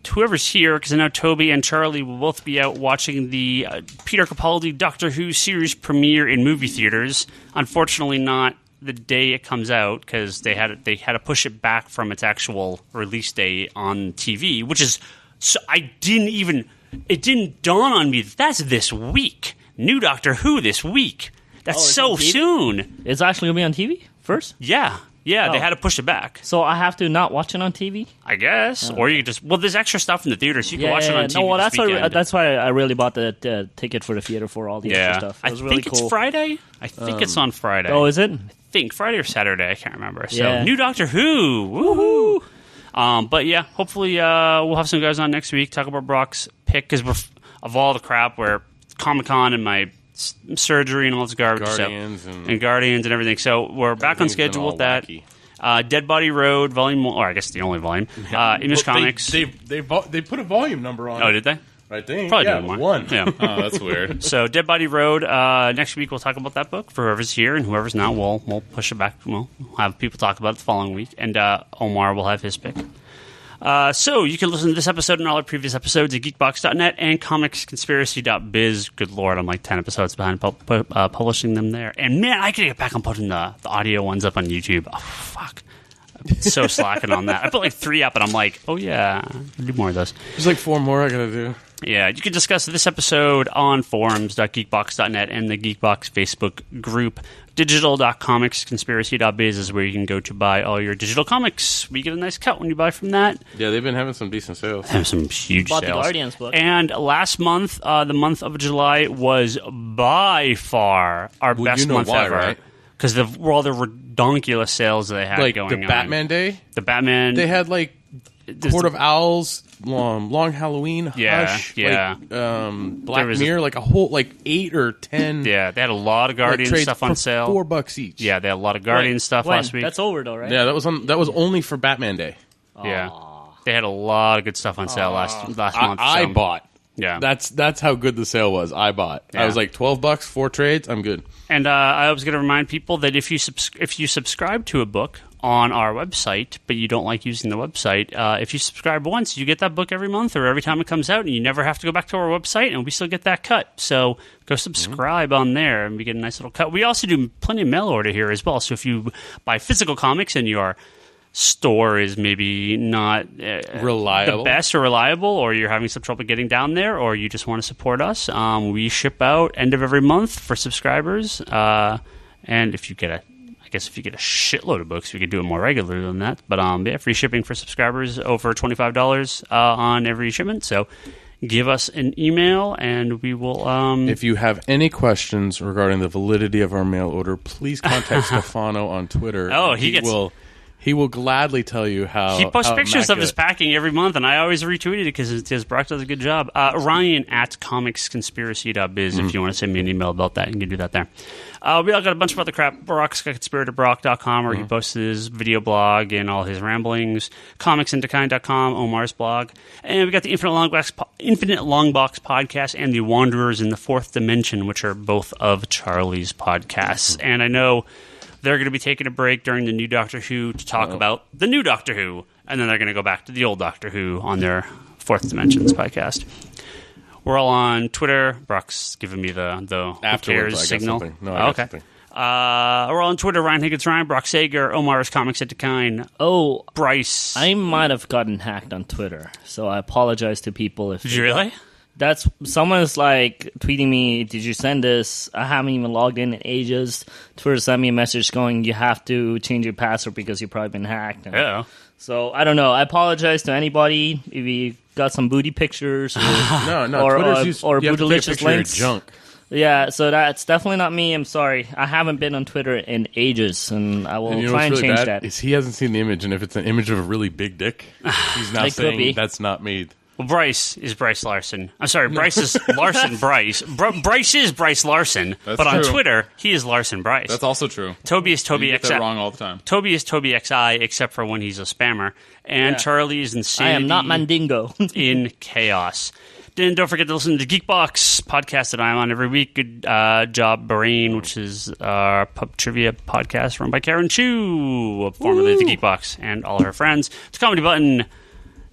whoever's here, because I know Toby and Charlie will both be out watching the Peter Capaldi Doctor Who series premiere in movie theaters. Unfortunately, not the day it comes out, because they had to push it back from its actual release day on TV, which is so it didn't dawn on me that's this week. New Doctor Who this week. That's so soon. It's actually going to be on TV first? Yeah, they had to push it back. So I have to not watch it on TV? I guess. Or you just... Well, there's extra stuff in the theaters. You can watch it on TV No, well, this weekend. that's why I really bought the ticket for the theater for all the extra stuff. It was really cool. It's Friday. I think it's on Friday. Oh, is it? I think Friday or Saturday. I can't remember. So, Yeah. New Doctor Who. Woohoo! But yeah, hopefully we'll have some guys on next week, talk about Brock's pick, because of all the crap where Comic-Con and my surgery and all this garbage Guardians stuff. And Guardians and everything. So we're back on schedule with that. Wacky. Dead Body Road, Volume 1, or I guess the only volume. Image Comics. They put a volume number on it. Oh, did they? I think. Probably doing more. 1. Yeah. Oh, that's weird. So, Dead Body Road. Next week we'll talk about that book for whoever's here, and whoever's not, we'll push it back. We'll have people talk about it the following week, and Omar will have his pick. So you can listen to this episode and all our previous episodes at geekbox.net and comicsconspiracy.biz. Good Lord, I'm like 10 episodes behind publishing them there. And man, I gotta get back on putting the audio ones up on YouTube. Oh, fuck. I'm so slacking on that. I put like 3 up, and I'm like, oh yeah, I'll do more of those. There's like 4 more I gotta do. Yeah, you can discuss this episode on forums.geekbox.net and the Geekbox Facebook group. Digital.comicsconspiracy.biz is where you can go to buy all your digital comics. We get a nice cut when you buy from that. Yeah, they've been having some decent sales. Have some huge Bought sales. the Guardians book. And last month, the month of July, was by far our best month ever. Right? Because of all the redonkulous sales they had Like going the on. Batman Day? The Batman. They had like Court of Owls, Long Halloween, Hush, like, Black Mirror, like a whole, like 8 or 10. Yeah, they had a lot of Guardian trades stuff on for sale. $4 each. Yeah, they had a lot of Guardian stuff last week. That's over though, right? Yeah, that was only for Batman Day. Yeah, they had a lot of good stuff on sale last month. I so. bought Yeah. That's how good the sale was. I bought. Yeah. I was like $12, 4 trades. I'm good. And I was going to remind people that if you subscribe to a book on our website, but you don't like using the website, if you subscribe once, you get that book every month or every time it comes out, and you never have to go back to our website, and we still get that cut. So go subscribe on there, and we get a nice little cut. We also do plenty of mail order here as well. So if you buy physical comics and your store is maybe not Reliable. the best or reliable, or you're having some trouble getting down there, or you just want to support us, we ship out end of every month for subscribers. And if you get a shitload of books, we could do it more regularly than that. But yeah, free shipping for subscribers over $25 on every shipment. So give us an email, and we will... If you have any questions regarding the validity of our mail order, please contact Stefano on Twitter. Oh, He will gladly tell you how... He posts how pictures of his immaculate. packing every month, and I always retweet it because Brock does a good job. Ryan at comicsconspiracy.biz if you want to send me an email about that, you can do that there. We all got a bunch of other crap. Brock's got conspiratorBrock.com, where he posts his video blog and all his ramblings. Comicsintokind.com, Omar's blog. And we got the Infinite Longbox podcast and the Wanderers in the Fourth Dimension, which are both of Charlie's podcasts. And I know... they're going to be taking a break during the new Doctor Who to talk about the new Doctor Who, and then they're going to go back to the old Doctor Who on their Fourth Dimensions podcast. We're all on Twitter. Brock's giving me the who cares signal. No, I got something. We're all on Twitter. Ryan Higgins, Ryan, Brock Sager, Omar's Comics at Dekine. Oh, Bryce. I might have gotten hacked on Twitter, so I apologize to people if... Did you really? That's someone's like tweeting me, did you send this? I haven't even logged in ages. Twitter sent me a message going, you have to change your password because you've probably been hacked. And Yeah. so I don't know. I apologize to anybody if you got some booty pictures or Twitter's or you have to take a bootylicious picture of your links. junk. Yeah, so that's definitely not me. I'm sorry. I haven't been on Twitter in ages, and I will And you know try and what's really change bad that. is he hasn't seen the image, and if it's an image of a really big dick, he's not It could be. saying that's not me. Well, Bryce is Bryce Larsen. I'm sorry, Bryce is Larsen Bryce. Bryce is Bryce Larsen, That's but on true. Twitter, he is Larsen Bryce. That's also true. Toby is Toby You get XI. that wrong all the time. Toby is Toby XI, except for when he's a spammer. And Charlie is I Insanity am not Mandingo. in Chaos. Then don't forget to listen to the Geekbox podcast that I'm on every week. Good Job Brain, which is our pub trivia podcast run by Karen Chu, formerly of the Geekbox, and all her friends. It's Comedy Button,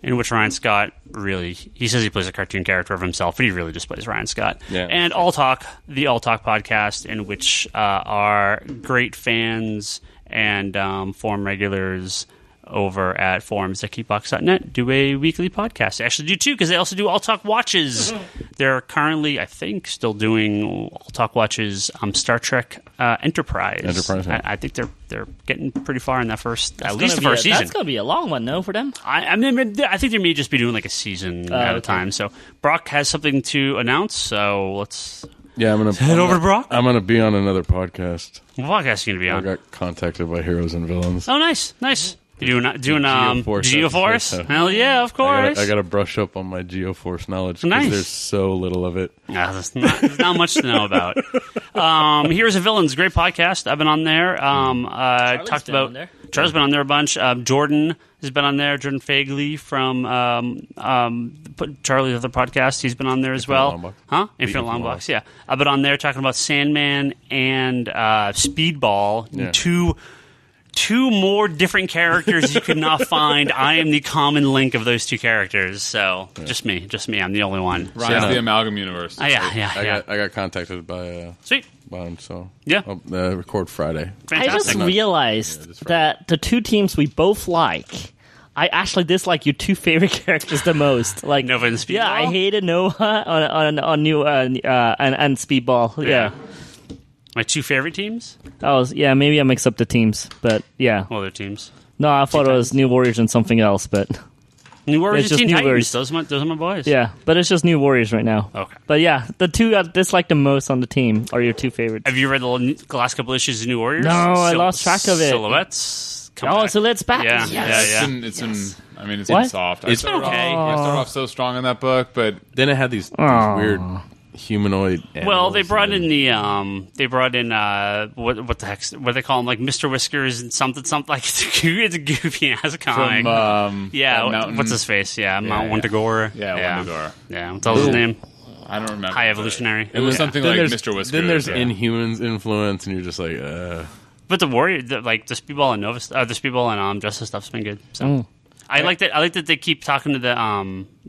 in which Ryan Scott he says he plays a cartoon character of himself, but he really just plays Ryan Scott. Yeah. And All Talk, the All Talk podcast, in which our great fans and forum regulars over at forums.geekbox.net do a weekly podcast. They actually do two, because they also do All Talk Watches. They're currently, I think, still doing All Talk Watches Star Trek Enterprise. Yeah. I think they're getting pretty far in that at least That's the gonna first be season. That's going to be a long one, no, for them? I think they may just be doing like a season at a time. So Brock has something to announce, so let's Yeah, I'm gonna head over to Brock. I'm gonna be on another podcast. What podcast are you going to be I on? got contacted by Heroes and Villains. Oh, nice. You doing Geoforce Geoforce? episode. Hell yeah, of course. I got to brush up on my Geoforce knowledge because Nice. there's so little of it. There's not much to know about. Heroes and Villains, great podcast. I've been on there. I talked been about on there. Charles been on there a bunch. Jordan has been on there. Jordan Fagley from Charlie's other podcast. He's been on there as well. Longbox. Huh? The Infinite Infinite Longbox. Yeah, I've been on there talking about Sandman and Speedball. Yeah. Two more different characters you could not find. I am the common link of those two characters. So just me. I'm the only one. Ryan's So- the Amalgam Universe. Yeah. I got contacted by Sweet. him, so Yeah. I'll record Friday. I just Fantastic. realized that the two teams we both like, I actually dislike your two favorite characters the most. Like Nova and Speedball? Yeah, I hated Noah on new and Speedball. Yeah. My two favorite teams? Maybe I mix up the teams, but yeah. Well, they're teams. No, I thought it was New Warriors and something else, but New Warriors It's and just Teen New Titans. Warriors. Those are my boys. yeah. But it's just New Warriors right now. Okay. But yeah, the two I dislike the most on the team are your two favorites. Have you read the last couple issues of New Warriors? No, I lost track of it. Silhouettes. Come Oh, back. so let's back. Yeah, Yes. It's been What? soft. It's been okay. I started off so strong in that book, but Then it had these Aw. weird humanoid. Well, they brought in what the heck? What they call him? Like Mr. Whiskers and something. Like it's a goofy ass comic. From what's his face? Yeah, Mount Wundagore. Yeah, Wundagore. Yeah, what's his name? I don't remember. High Evolutionary. It was something like Mr. Whiskers. Then there's Inhumans influence, and you're just like, But the Warrior, the Speedball and the Speedball and Justice stuff's been good. So. I like that they keep talking to the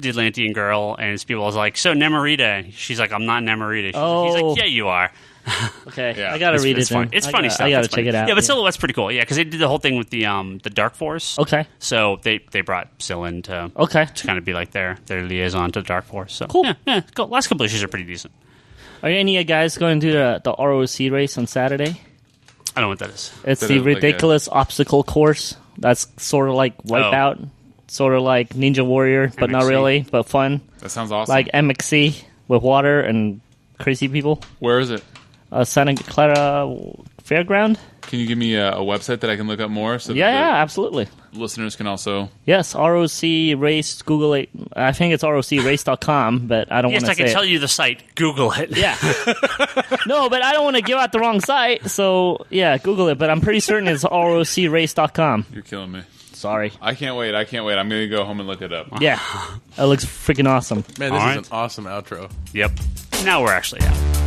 Atlantean girl, and Speedball's like, "So Nemorita?" She's like, "I'm not Nemorita." He's like, "Yeah, you are." Okay, I gotta read it. Fun. It's funny stuff. I gotta check it out. Yeah, but Silhouette's pretty cool. Yeah, because they did the whole thing with the Dark Force. Okay, so they brought Sil in to kind of be like their liaison to the Dark Force. So cool. Yeah, cool. Last couple issues are pretty decent. Are any of you guys going to do the ROC race on Saturday? I don't know what that is. It's the ridiculous obstacle course. That's sort of like Wipeout, sort of like Ninja Warrior, but not really, but fun. That sounds awesome. Like MXC with water and crazy people. Where is it? Santa Clara Fairground. Can you give me a website that I can look up more? So yeah, absolutely. Listeners can also... Yes, ROC Race, Google it. I think it's rocrace.com, but I don't want to say Yes, I can tell you the site. Google it. Yeah. No, but I don't want to give out the wrong site, so yeah, Google it, but I'm pretty certain it's rocrace.com. You're killing me. Sorry. I can't wait. I'm going to go home and look it up. Yeah. It looks freaking awesome. Man, this is an awesome outro. Yep. Now we're actually out.